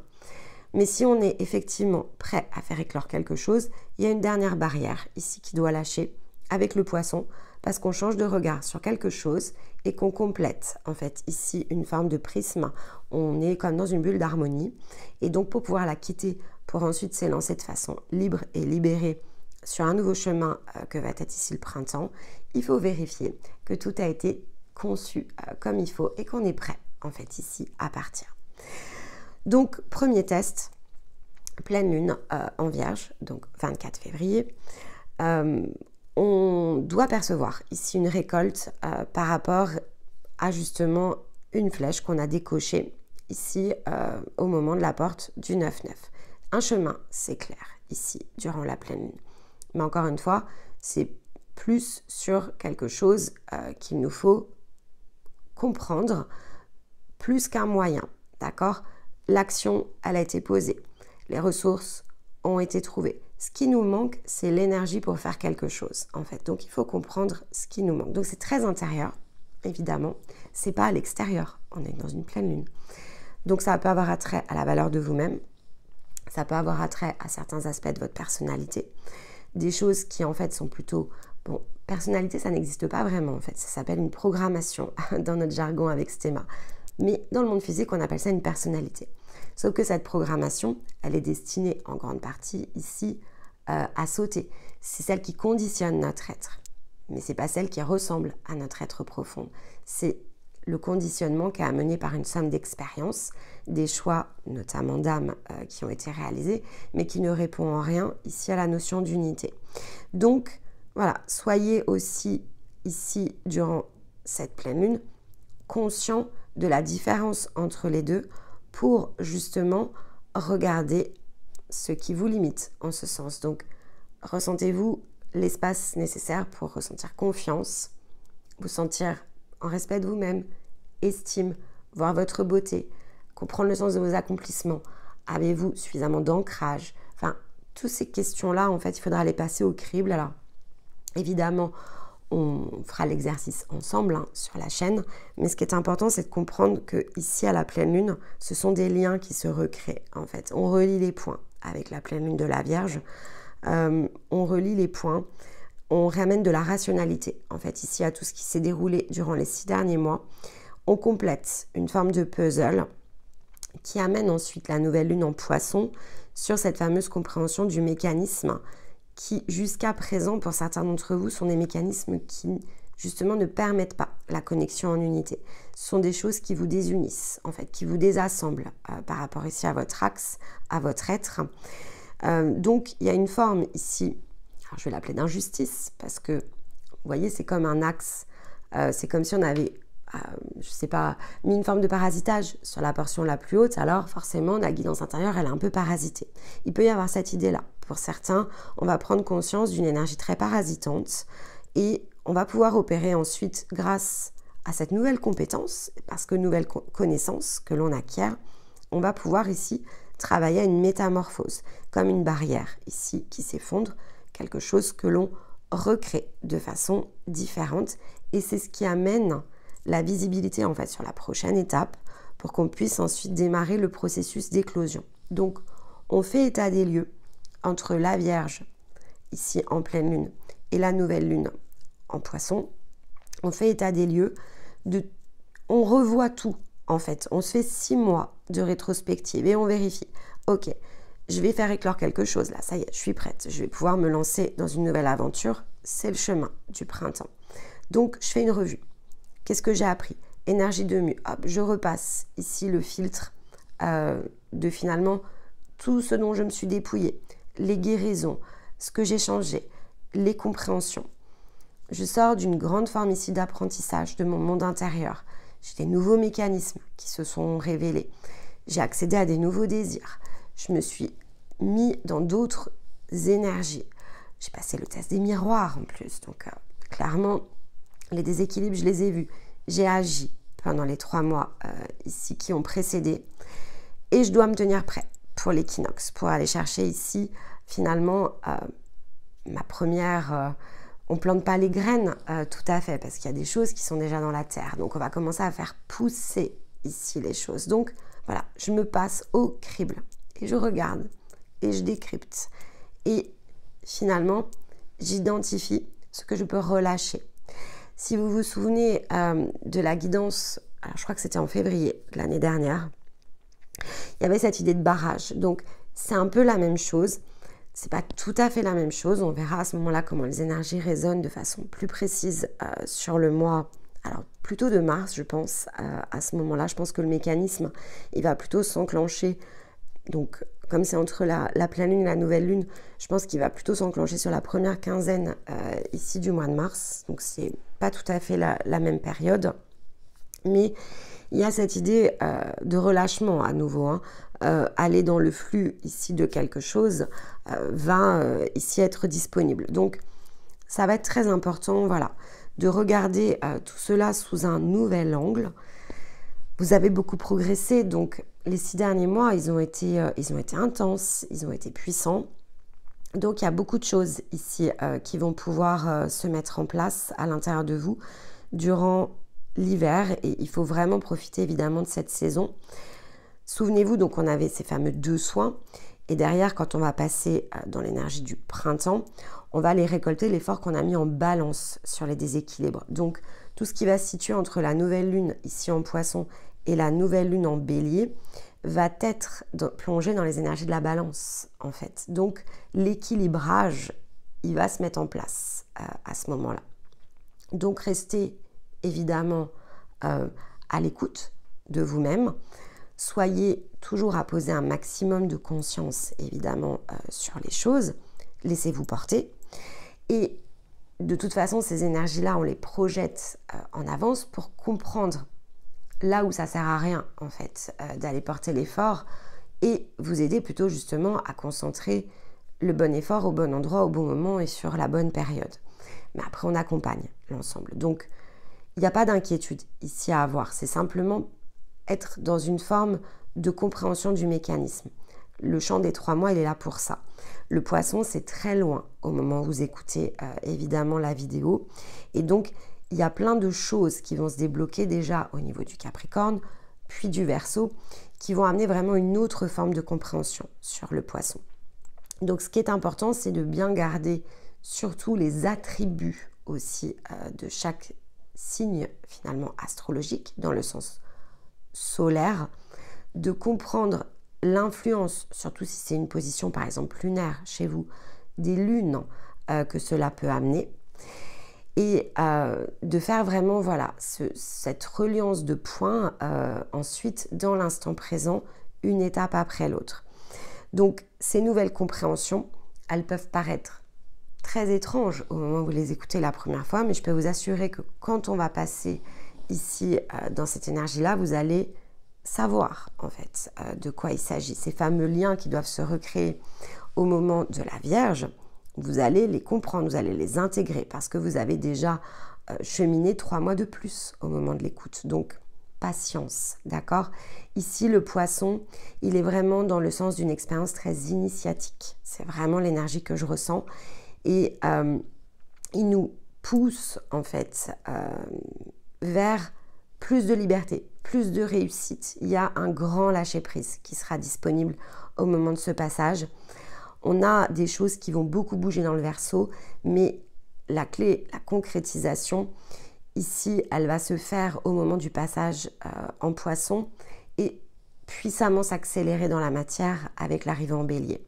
Mais si on est effectivement prêt à faire éclore quelque chose, il y a une dernière barrière ici qui doit lâcher avec le poisson, parce qu'on change de regard sur quelque chose et qu'on complète en fait ici une forme de prisme. On est comme dans une bulle d'harmonie et donc pour pouvoir la quitter, pour ensuite s'élancer de façon libre et libérée sur un nouveau chemin que va être ici le printemps, il faut vérifier que tout a été conçu comme il faut et qu'on est prêt en fait ici à partir. Donc premier test, pleine lune en Vierge, donc 24 février. On doit percevoir ici une récolte par rapport à justement une flèche qu'on a décochée ici au moment de la porte du 9-9. Un chemin, c'est clair, ici, durant la pleine lune. Mais encore une fois, c'est plus sur quelque chose qu'il nous faut comprendre, plus qu'un moyen, d'accord? L'action, elle a été posée. Les ressources ont été trouvées. Ce qui nous manque, c'est l'énergie pour faire quelque chose, en fait. Donc, il faut comprendre ce qui nous manque. Donc, c'est très intérieur, évidemment. C'est pas à l'extérieur. On est dans une pleine lune. Donc, ça peut avoir attrait à la valeur de vous-même. Ça peut avoir attrait à certains aspects de votre personnalité. Des choses qui, en fait, sont plutôt... Bon, personnalité, ça n'existe pas vraiment, en fait. Ça s'appelle une programmation dans notre jargon avec Stéma. Mais dans le monde physique, on appelle ça une personnalité. Sauf que cette programmation, elle est destinée en grande partie ici à sauter. C'est celle qui conditionne notre être. Mais ce n'est pas celle qui ressemble à notre être profond. C'est le conditionnement qui est amené par une somme d'expériences, des choix, notamment d'âme, qui ont été réalisés, mais qui ne répond en rien ici à la notion d'unité. Donc, voilà, soyez aussi ici, durant cette pleine lune, conscients de la différence entre les deux pour justement regarder ce qui vous limite en ce sens. Donc, ressentez-vous l'espace nécessaire pour ressentir confiance, vous sentir en respect de vous-même, estime, voir votre beauté, comprendre le sens de vos accomplissements. Avez-vous suffisamment d'ancrage? Enfin, toutes ces questions-là, en fait, il faudra les passer au crible. Alors, évidemment, on fera l'exercice ensemble sur la chaîne, mais ce qui est important, c'est de comprendre que ici à la pleine lune, ce sont des liens qui se recréent. En fait, on relie les points avec la pleine lune de la Vierge. On relie les points, on ramène de la rationalité. En fait, ici à tout ce qui s'est déroulé durant les 6 derniers mois, on complète une forme de puzzle qui amène ensuite la nouvelle lune en Poisson sur cette fameuse compréhension du mécanisme qui, jusqu'à présent, pour certains d'entre vous, sont des mécanismes qui justement ne permettent pas la connexion en unité. Ce sont des choses qui vous désunissent, en fait, qui vous désassemblent par rapport ici à votre axe, à votre être. Donc, il y a une forme ici, alors je vais l'appeler d'injustice, parce que, vous voyez, c'est comme un axe, c'est comme si on avait, je ne sais pas, mis une forme de parasitage sur la portion la plus haute, alors forcément, la guidance intérieure, elle est un peu parasitée. Il peut y avoir cette idée-là. Pour certains, on va prendre conscience d'une énergie très parasitante et on va pouvoir opérer ensuite grâce à cette nouvelle compétence, parce que nouvelle connaissance que l'on acquiert, on va pouvoir ici travailler à une métamorphose, comme une barrière ici qui s'effondre, quelque chose que l'on recrée de façon différente. Et c'est ce qui amène la visibilité en fait sur la prochaine étape pour qu'on puisse ensuite démarrer le processus d'éclosion. Donc, on fait état des lieux entre la Vierge, ici en pleine lune, et la nouvelle lune en Poisson. On fait état des lieux, on revoit tout en fait. On se fait 6 mois de rétrospective et on vérifie. Ok, je vais faire éclore quelque chose là, ça y est, je suis prête. Je vais pouvoir me lancer dans une nouvelle aventure. C'est le chemin du printemps. Donc, je fais une revue. Qu'est-ce que j'ai appris? Énergie de mue. Hop, je repasse ici le filtre de finalement tout ce dont je me suis dépouillée. Les guérisons, ce que j'ai changé, les compréhensions. Je sors d'une grande forme ici d'apprentissage de mon monde intérieur. J'ai des nouveaux mécanismes qui se sont révélés. J'ai accédé à des nouveaux désirs. Je me suis mis dans d'autres énergies. J'ai passé le test des miroirs en plus. Donc, clairement, les déséquilibres, je les ai vus. J'ai agi pendant les 3 mois ici qui ont précédé. Et je dois me tenir prêt pour l'équinoxe, pour aller chercher ici, finalement, ma première... on ne plante pas les graines tout à fait, parce qu'il y a des choses qui sont déjà dans la terre. Donc, on va commencer à faire pousser ici les choses. Donc, voilà, je me passe au crible. Et je regarde, et je décrypte. Et finalement, j'identifie ce que je peux relâcher. Si vous vous souvenez de la guidance, alors je crois que c'était en février de l'année dernière, il y avait cette idée de barrage. Donc, c'est un peu la même chose. C'est pas tout à fait la même chose. On verra à ce moment-là comment les énergies résonnent de façon plus précise sur le mois, alors plutôt de mars, je pense, à ce moment-là. Je pense que le mécanisme, il va plutôt s'enclencher. Donc, comme c'est entre la pleine lune et la nouvelle lune, je pense qu'il va plutôt s'enclencher sur la première quinzaine ici du mois de mars. Donc, c'est pas tout à fait la même période. Mais il y a cette idée de relâchement à nouveau. Aller dans le flux ici de quelque chose va ici être disponible. Donc, ça va être très important, voilà, de regarder tout cela sous un nouvel angle. Vous avez beaucoup progressé, donc les 6 derniers mois, ils ont été intenses, ils ont été puissants. Donc, il y a beaucoup de choses ici qui vont pouvoir se mettre en place à l'intérieur de vous durant l'hiver. Et il faut vraiment profiter évidemment de cette saison. Souvenez-vous, donc on avait ces fameux 2 soins. Et derrière, quand on va passer dans l'énergie du printemps, on va aller récolter l'effort qu'on a mis en balance sur les déséquilibres. Donc, tout ce qui va se situer entre la nouvelle lune ici en Poisson et la nouvelle lune en Bélier va être plongé dans les énergies de la balance, en fait. Donc, l'équilibrage, il va se mettre en place à ce moment-là. Donc, restez évidemment à l'écoute de vous-même. Soyez toujours à poser un maximum de conscience, évidemment, sur les choses. Laissez-vous porter. Et de toute façon, ces énergies-là, on les projette en avance pour comprendre là où ça ne sert à rien, en fait, d'aller porter l'effort et vous aider plutôt justement à concentrer le bon effort au bon endroit, au bon moment et sur la bonne période. Mais après, on accompagne l'ensemble. Donc, il n'y a pas d'inquiétude ici à avoir. C'est simplement être dans une forme de compréhension du mécanisme. Le champ des 3 mois, il est là pour ça. Le Poisson, c'est très loin au moment où vous écoutez évidemment la vidéo. Et donc, il y a plein de choses qui vont se débloquer déjà au niveau du Capricorne, puis du Verseau, qui vont amener vraiment une autre forme de compréhension sur le Poisson. Donc, ce qui est important, c'est de bien garder surtout les attributs aussi de chaque signe finalement astrologique, dans le sens solaire, de comprendre l'influence, surtout si c'est une position par exemple lunaire chez vous, des lunes que cela peut amener. et de faire vraiment voilà, cette reliance de points ensuite dans l'instant présent, une étape après l'autre. Donc ces nouvelles compréhensions, elles peuvent paraître très étranges au moment où vous les écoutez la première fois, mais je peux vous assurer que quand on va passer ici dans cette énergie-là, vous allez savoir en fait de quoi il s'agit. Ces fameux liens qui doivent se recréer au moment de la Vierge, vous allez les comprendre, vous allez les intégrer parce que vous avez déjà cheminé 3 mois de plus au moment de l'écoute. Donc, patience, d'accord? Ici, le poisson, il est vraiment dans le sens d'une expérience très initiatique. C'est vraiment l'énergie que je ressens. Et il nous pousse, en fait, vers plus de liberté, plus de réussite. Il y a un grand lâcher-prise qui sera disponible au moment de ce passage. On a des choses qui vont beaucoup bouger dans le Verseau, mais la clé, la concrétisation, ici, elle va se faire au moment du passage en Poisson et puissamment s'accélérer dans la matière avec l'arrivée en Bélier.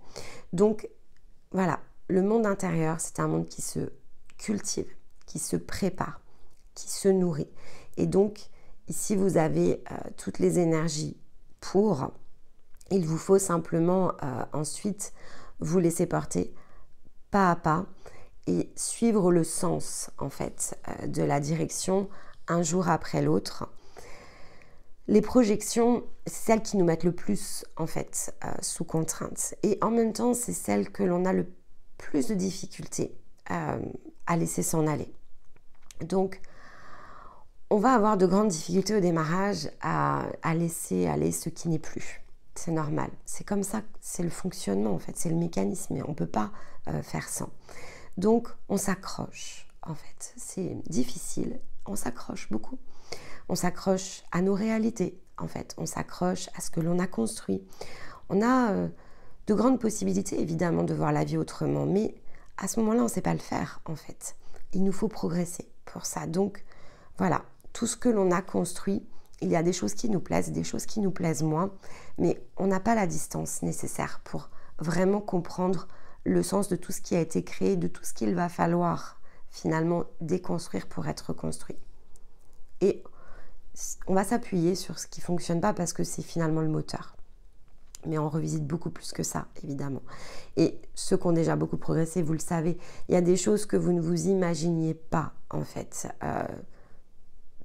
Donc, voilà, le monde intérieur, c'est un monde qui se cultive, qui se prépare, qui se nourrit. Et donc, ici, vous avez toutes les énergies pour. Il vous faut simplement ensuite vous laisser porter pas à pas et suivre le sens en fait de la direction un jour après l'autre. Les projections, c'est celles qui nous mettent le plus en fait sous contrainte et en même temps c'est celles que l'on a le plus de difficultés à laisser s'en aller. Donc on va avoir de grandes difficultés au démarrage à laisser aller ce qui n'est plus. C'est normal, c'est comme ça, c'est le fonctionnement en fait, c'est le mécanisme, mais on ne peut pas faire sans. Donc on s'accroche en fait, c'est difficile, on s'accroche beaucoup. On s'accroche à nos réalités en fait, on s'accroche à ce que l'on a construit. On a de grandes possibilités évidemment de voir la vie autrement, mais à ce moment-là on ne sait pas le faire en fait. Il nous faut progresser pour ça, donc voilà, tout ce que l'on a construit, il y a des choses qui nous plaisent, des choses qui nous plaisent moins, mais on n'a pas la distance nécessaire pour vraiment comprendre le sens de tout ce qui a été créé, de tout ce qu'il va falloir finalement déconstruire pour être construit. Et on va s'appuyer sur ce qui ne fonctionne pas parce que c'est finalement le moteur. Mais on revisite beaucoup plus que ça, évidemment. Et ceux qui ont déjà beaucoup progressé, vous le savez, il y a des choses que vous ne vous imaginiez pas, en fait,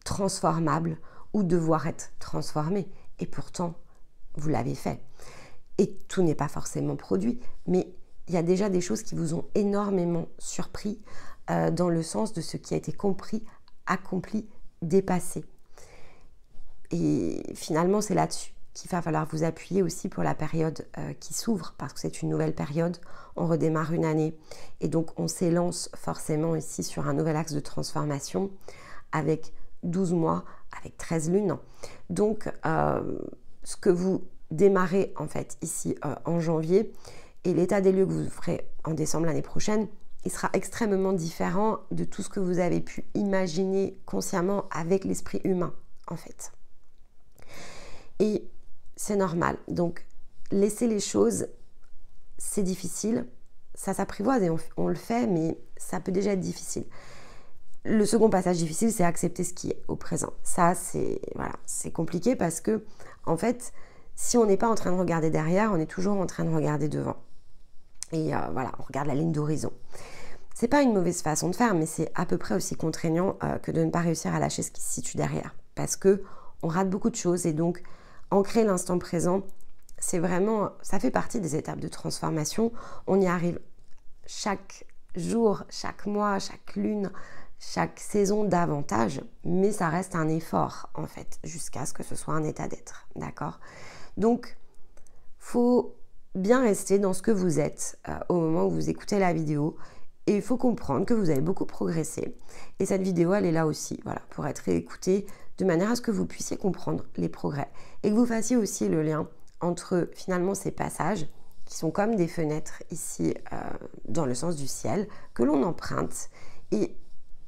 transformables, ou devoir être transformé. Et pourtant, vous l'avez fait. Et tout n'est pas forcément produit, mais il y a déjà des choses qui vous ont énormément surpris dans le sens de ce qui a été compris, accompli, dépassé. Et finalement, c'est là-dessus qu'il va falloir vous appuyer aussi pour la période qui s'ouvre, parce que c'est une nouvelle période, on redémarre une année, et donc on s'élance forcément ici sur un nouvel axe de transformation avec 12 mois, avec 13 lunes. Donc, ce que vous démarrez en fait ici en janvier et l'état des lieux que vous ferez en décembre l'année prochaine, il sera extrêmement différent de tout ce que vous avez pu imaginer consciemment avec l'esprit humain en fait. Et c'est normal. Donc, laisser les choses, c'est difficile. Ça s'apprivoise et on le fait, mais ça peut déjà être difficile. Le second passage difficile, c'est accepter ce qui est au présent. Ça, c'est compliqué parce que, en fait, si on n'est pas en train de regarder derrière, on est toujours en train de regarder devant. Et voilà, on regarde la ligne d'horizon. C'est pas une mauvaise façon de faire, mais c'est à peu près aussi contraignant que de ne pas réussir à lâcher ce qui se situe derrière. Parce que on rate beaucoup de choses et donc ancrer l'instant présent, c'est vraiment, ça fait partie des étapes de transformation. On y arrive chaque jour, chaque mois, chaque lune, chaque saison davantage, mais ça reste un effort en fait, jusqu'à ce que ce soit un état d'être, d'accord? Donc, faut bien rester dans ce que vous êtes au moment où vous écoutez la vidéo et il faut comprendre que vous avez beaucoup progressé et cette vidéo, elle est là aussi, voilà, pour être écoutée de manière à ce que vous puissiez comprendre les progrès et que vous fassiez aussi le lien entre finalement ces passages qui sont comme des fenêtres ici dans le sens du ciel que l'on emprunte et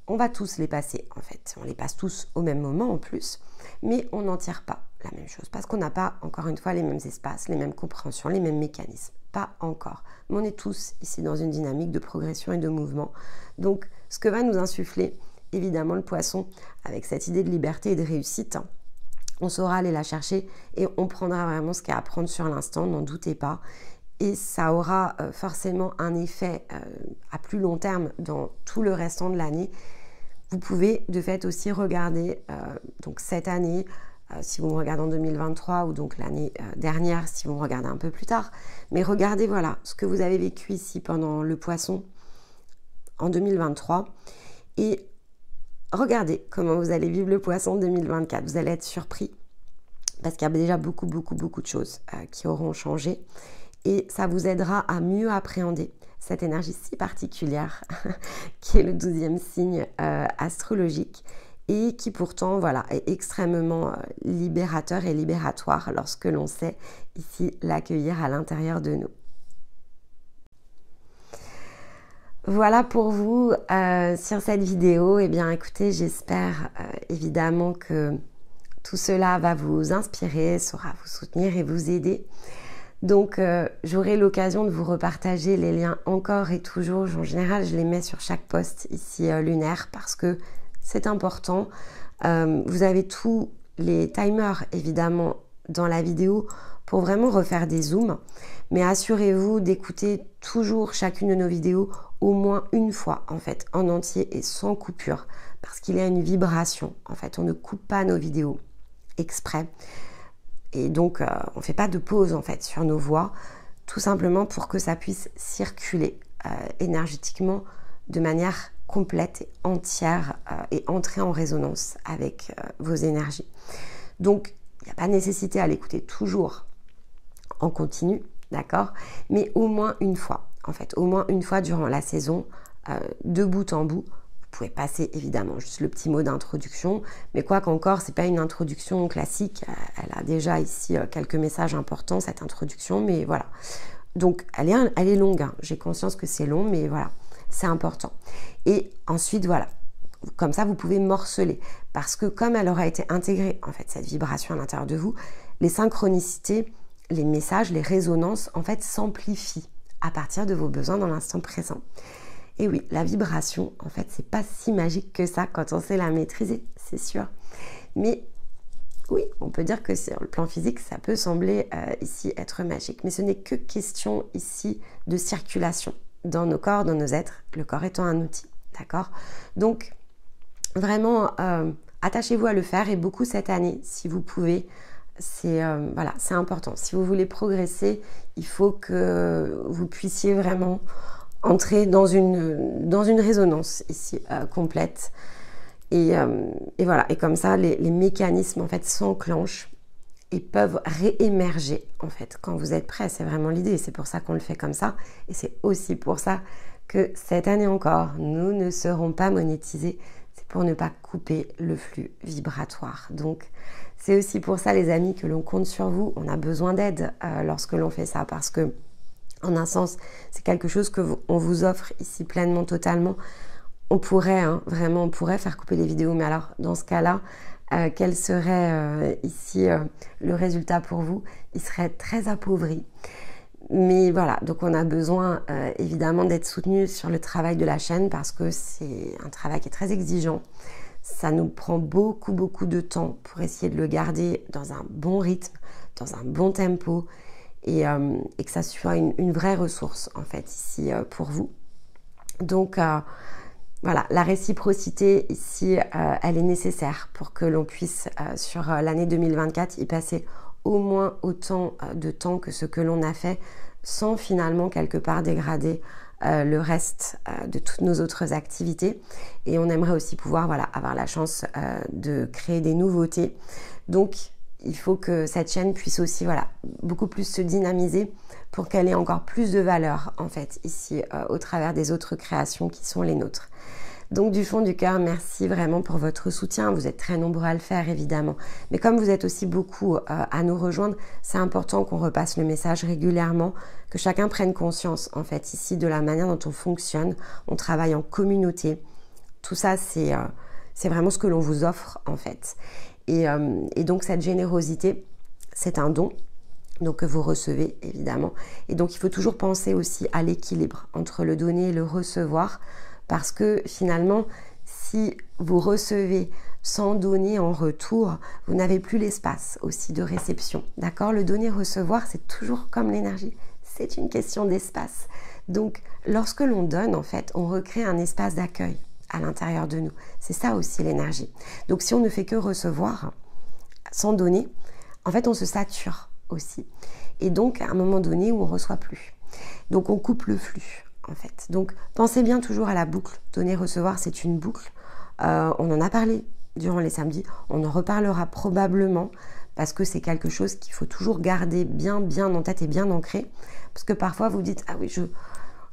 on va tous les passer en fait, on les passe tous au même moment en plus, mais on n'en tire pas la même chose parce qu'on n'a pas, encore une fois, les mêmes espaces, les mêmes compréhensions, les mêmes mécanismes. Pas encore. Mais on est tous ici dans une dynamique de progression et de mouvement. Donc, ce que va nous insuffler, évidemment, le poisson, avec cette idée de liberté et de réussite, on saura aller la chercher et on prendra vraiment ce qu'il y a à prendre sur l'instant, n'en doutez pas. Et ça aura forcément un effet à plus long terme dans tout le restant de l'année. Vous pouvez de fait aussi regarder donc cette année, si vous me regardez en 2023 ou donc l'année dernière si vous me regardez un peu plus tard. Mais regardez voilà ce que vous avez vécu ici pendant le poisson en 2023 et regardez comment vous allez vivre le poisson 2024. Vous allez être surpris parce qu'il y a déjà beaucoup de choses qui auront changé et ça vous aidera à mieux appréhender cette énergie si particulière qui est le 12e signe astrologique et qui pourtant voilà, est extrêmement libérateur et libératoire lorsque l'on sait ici l'accueillir à l'intérieur de nous. Voilà pour vous sur cette vidéo. Eh bien écoutez, j'espère évidemment que tout cela va vous inspirer, saura vous soutenir et vous aider. Donc j'aurai l'occasion de vous repartager les liens encore et toujours. En général, je les mets sur chaque post ici lunaire parce que c'est important. Vous avez tous les timers évidemment dans la vidéo pour vraiment refaire des zooms. Mais assurez-vous d'écouter toujours chacune de nos vidéos au moins une fois en fait, en entier et sans coupure. Parce qu'il y a une vibration. En fait, on ne coupe pas nos vidéos exprès. Et donc, on ne fait pas de pause en fait sur nos voix, tout simplement pour que ça puisse circuler énergétiquement de manière complète et entière et entrer en résonance avec vos énergies. Donc, il n'y a pas nécessité à l'écouter toujours en continu, d'accord? Mais au moins une fois, en fait, au moins une fois durant la saison, de bout en bout. Vous pouvez passer évidemment juste le petit mot d'introduction, mais quoi qu'encore, c'est pas une introduction classique. Elle a déjà ici quelques messages importants, cette introduction, mais voilà. Donc, elle est longue, hein. J'ai conscience que c'est long, mais voilà, c'est important. Et ensuite, voilà, comme ça, vous pouvez morceler, parce que comme elle aura été intégrée, en fait, cette vibration à l'intérieur de vous, les synchronicités, les messages, les résonances, en fait, s'amplifient à partir de vos besoins dans l'instant présent. Et oui, la vibration, en fait, c'est pas si magique que ça quand on sait la maîtriser, c'est sûr. Mais oui, on peut dire que sur le plan physique, ça peut sembler ici être magique. Mais ce n'est que question ici de circulation dans nos corps, dans nos êtres, le corps étant un outil, d'accord? Donc, vraiment, attachez-vous à le faire et beaucoup cette année, si vous pouvez. Voilà, c'est important. Si vous voulez progresser, il faut que vous puissiez vraiment entrer dans une résonance ici complète et voilà, et comme ça les mécanismes en fait s'enclenchent et peuvent réémerger en fait quand vous êtes prêt. C'est vraiment l'idée, c'est pour ça qu'on le fait comme ça et c'est aussi pour ça que cette année encore nous ne serons pas monétisés, c'est pour ne pas couper le flux vibratoire. Donc c'est aussi pour ça les amis que l'on compte sur vous, on a besoin d'aide lorsque l'on fait ça parce que en un sens, c'est quelque chose qu'on vous offre ici pleinement, totalement. On pourrait, vraiment, on pourrait faire couper les vidéos, mais alors dans ce cas-là, quel serait ici le résultat pour vous? Il serait très appauvri. Mais voilà, donc on a besoin évidemment d'être soutenu sur le travail de la chaîne parce que c'est un travail qui est très exigeant. Ça nous prend beaucoup de temps pour essayer de le garder dans un bon rythme, dans un bon tempo. Et que ça soit une vraie ressource en fait ici pour vous. Donc voilà, la réciprocité ici, elle est nécessaire pour que l'on puisse sur l'année 2024 y passer au moins autant de temps que ce que l'on a fait sans finalement quelque part dégrader le reste de toutes nos autres activités. Et on aimerait aussi pouvoir voilà, avoir la chance de créer des nouveautés. Donc il faut que cette chaîne puisse aussi voilà, beaucoup plus se dynamiser pour qu'elle ait encore plus de valeur en fait ici au travers des autres créations qui sont les nôtres. Donc du fond du cœur, merci vraiment pour votre soutien. Vous êtes très nombreux à le faire évidemment. Mais comme vous êtes aussi beaucoup à nous rejoindre, c'est important qu'on repasse le message régulièrement, que chacun prenne conscience en fait ici de la manière dont on fonctionne. On travaille en communauté. Tout ça c'est vraiment ce que l'on vous offre en fait. Et donc cette générosité, c'est un don. Donc que vous recevez évidemment. Et donc il faut toujours penser aussi à l'équilibre entre le donner et le recevoir, parce que finalement, si vous recevez sans donner en retour, vous n'avez plus l'espace aussi de réception. D'accord? Le donner-recevoir, c'est toujours comme l'énergie. C'est une question d'espace. Donc lorsque l'on donne, en fait, on recrée un espace d'accueil à l'intérieur de nous. C'est ça aussi l'énergie. Donc si on ne fait que recevoir sans donner, en fait, on se sature aussi. Et donc, à un moment donné où on ne reçoit plus. Donc, on coupe le flux, en fait. Donc, pensez bien toujours à la boucle. Donner, recevoir, c'est une boucle. On en a parlé durant les samedis. On en reparlera probablement parce que c'est quelque chose qu'il faut toujours garder bien en tête et bien ancré. Parce que parfois, vous dites, ah oui,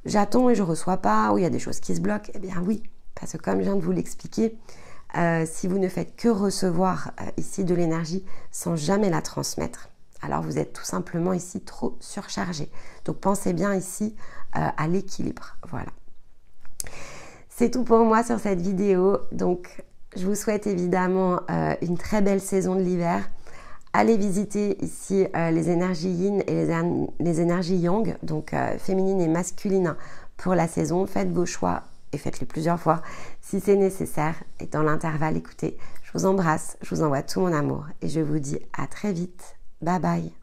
j'attends et je ne reçois pas, ou il y a des choses qui se bloquent. Eh bien oui, parce que comme je viens de vous l'expliquer, si vous ne faites que recevoir ici de l'énergie sans jamais la transmettre, alors vous êtes tout simplement ici trop surchargé. Donc pensez bien ici à l'équilibre. Voilà. C'est tout pour moi sur cette vidéo. Donc je vous souhaite évidemment une très belle saison de l'hiver. Allez visiter ici les énergies yin et les énergies yang, donc féminines et masculines pour la saison. Faites vos choix et faites-les plusieurs fois si c'est nécessaire. Et dans l'intervalle, écoutez, je vous embrasse, je vous envoie tout mon amour et je vous dis à très vite. Bye bye.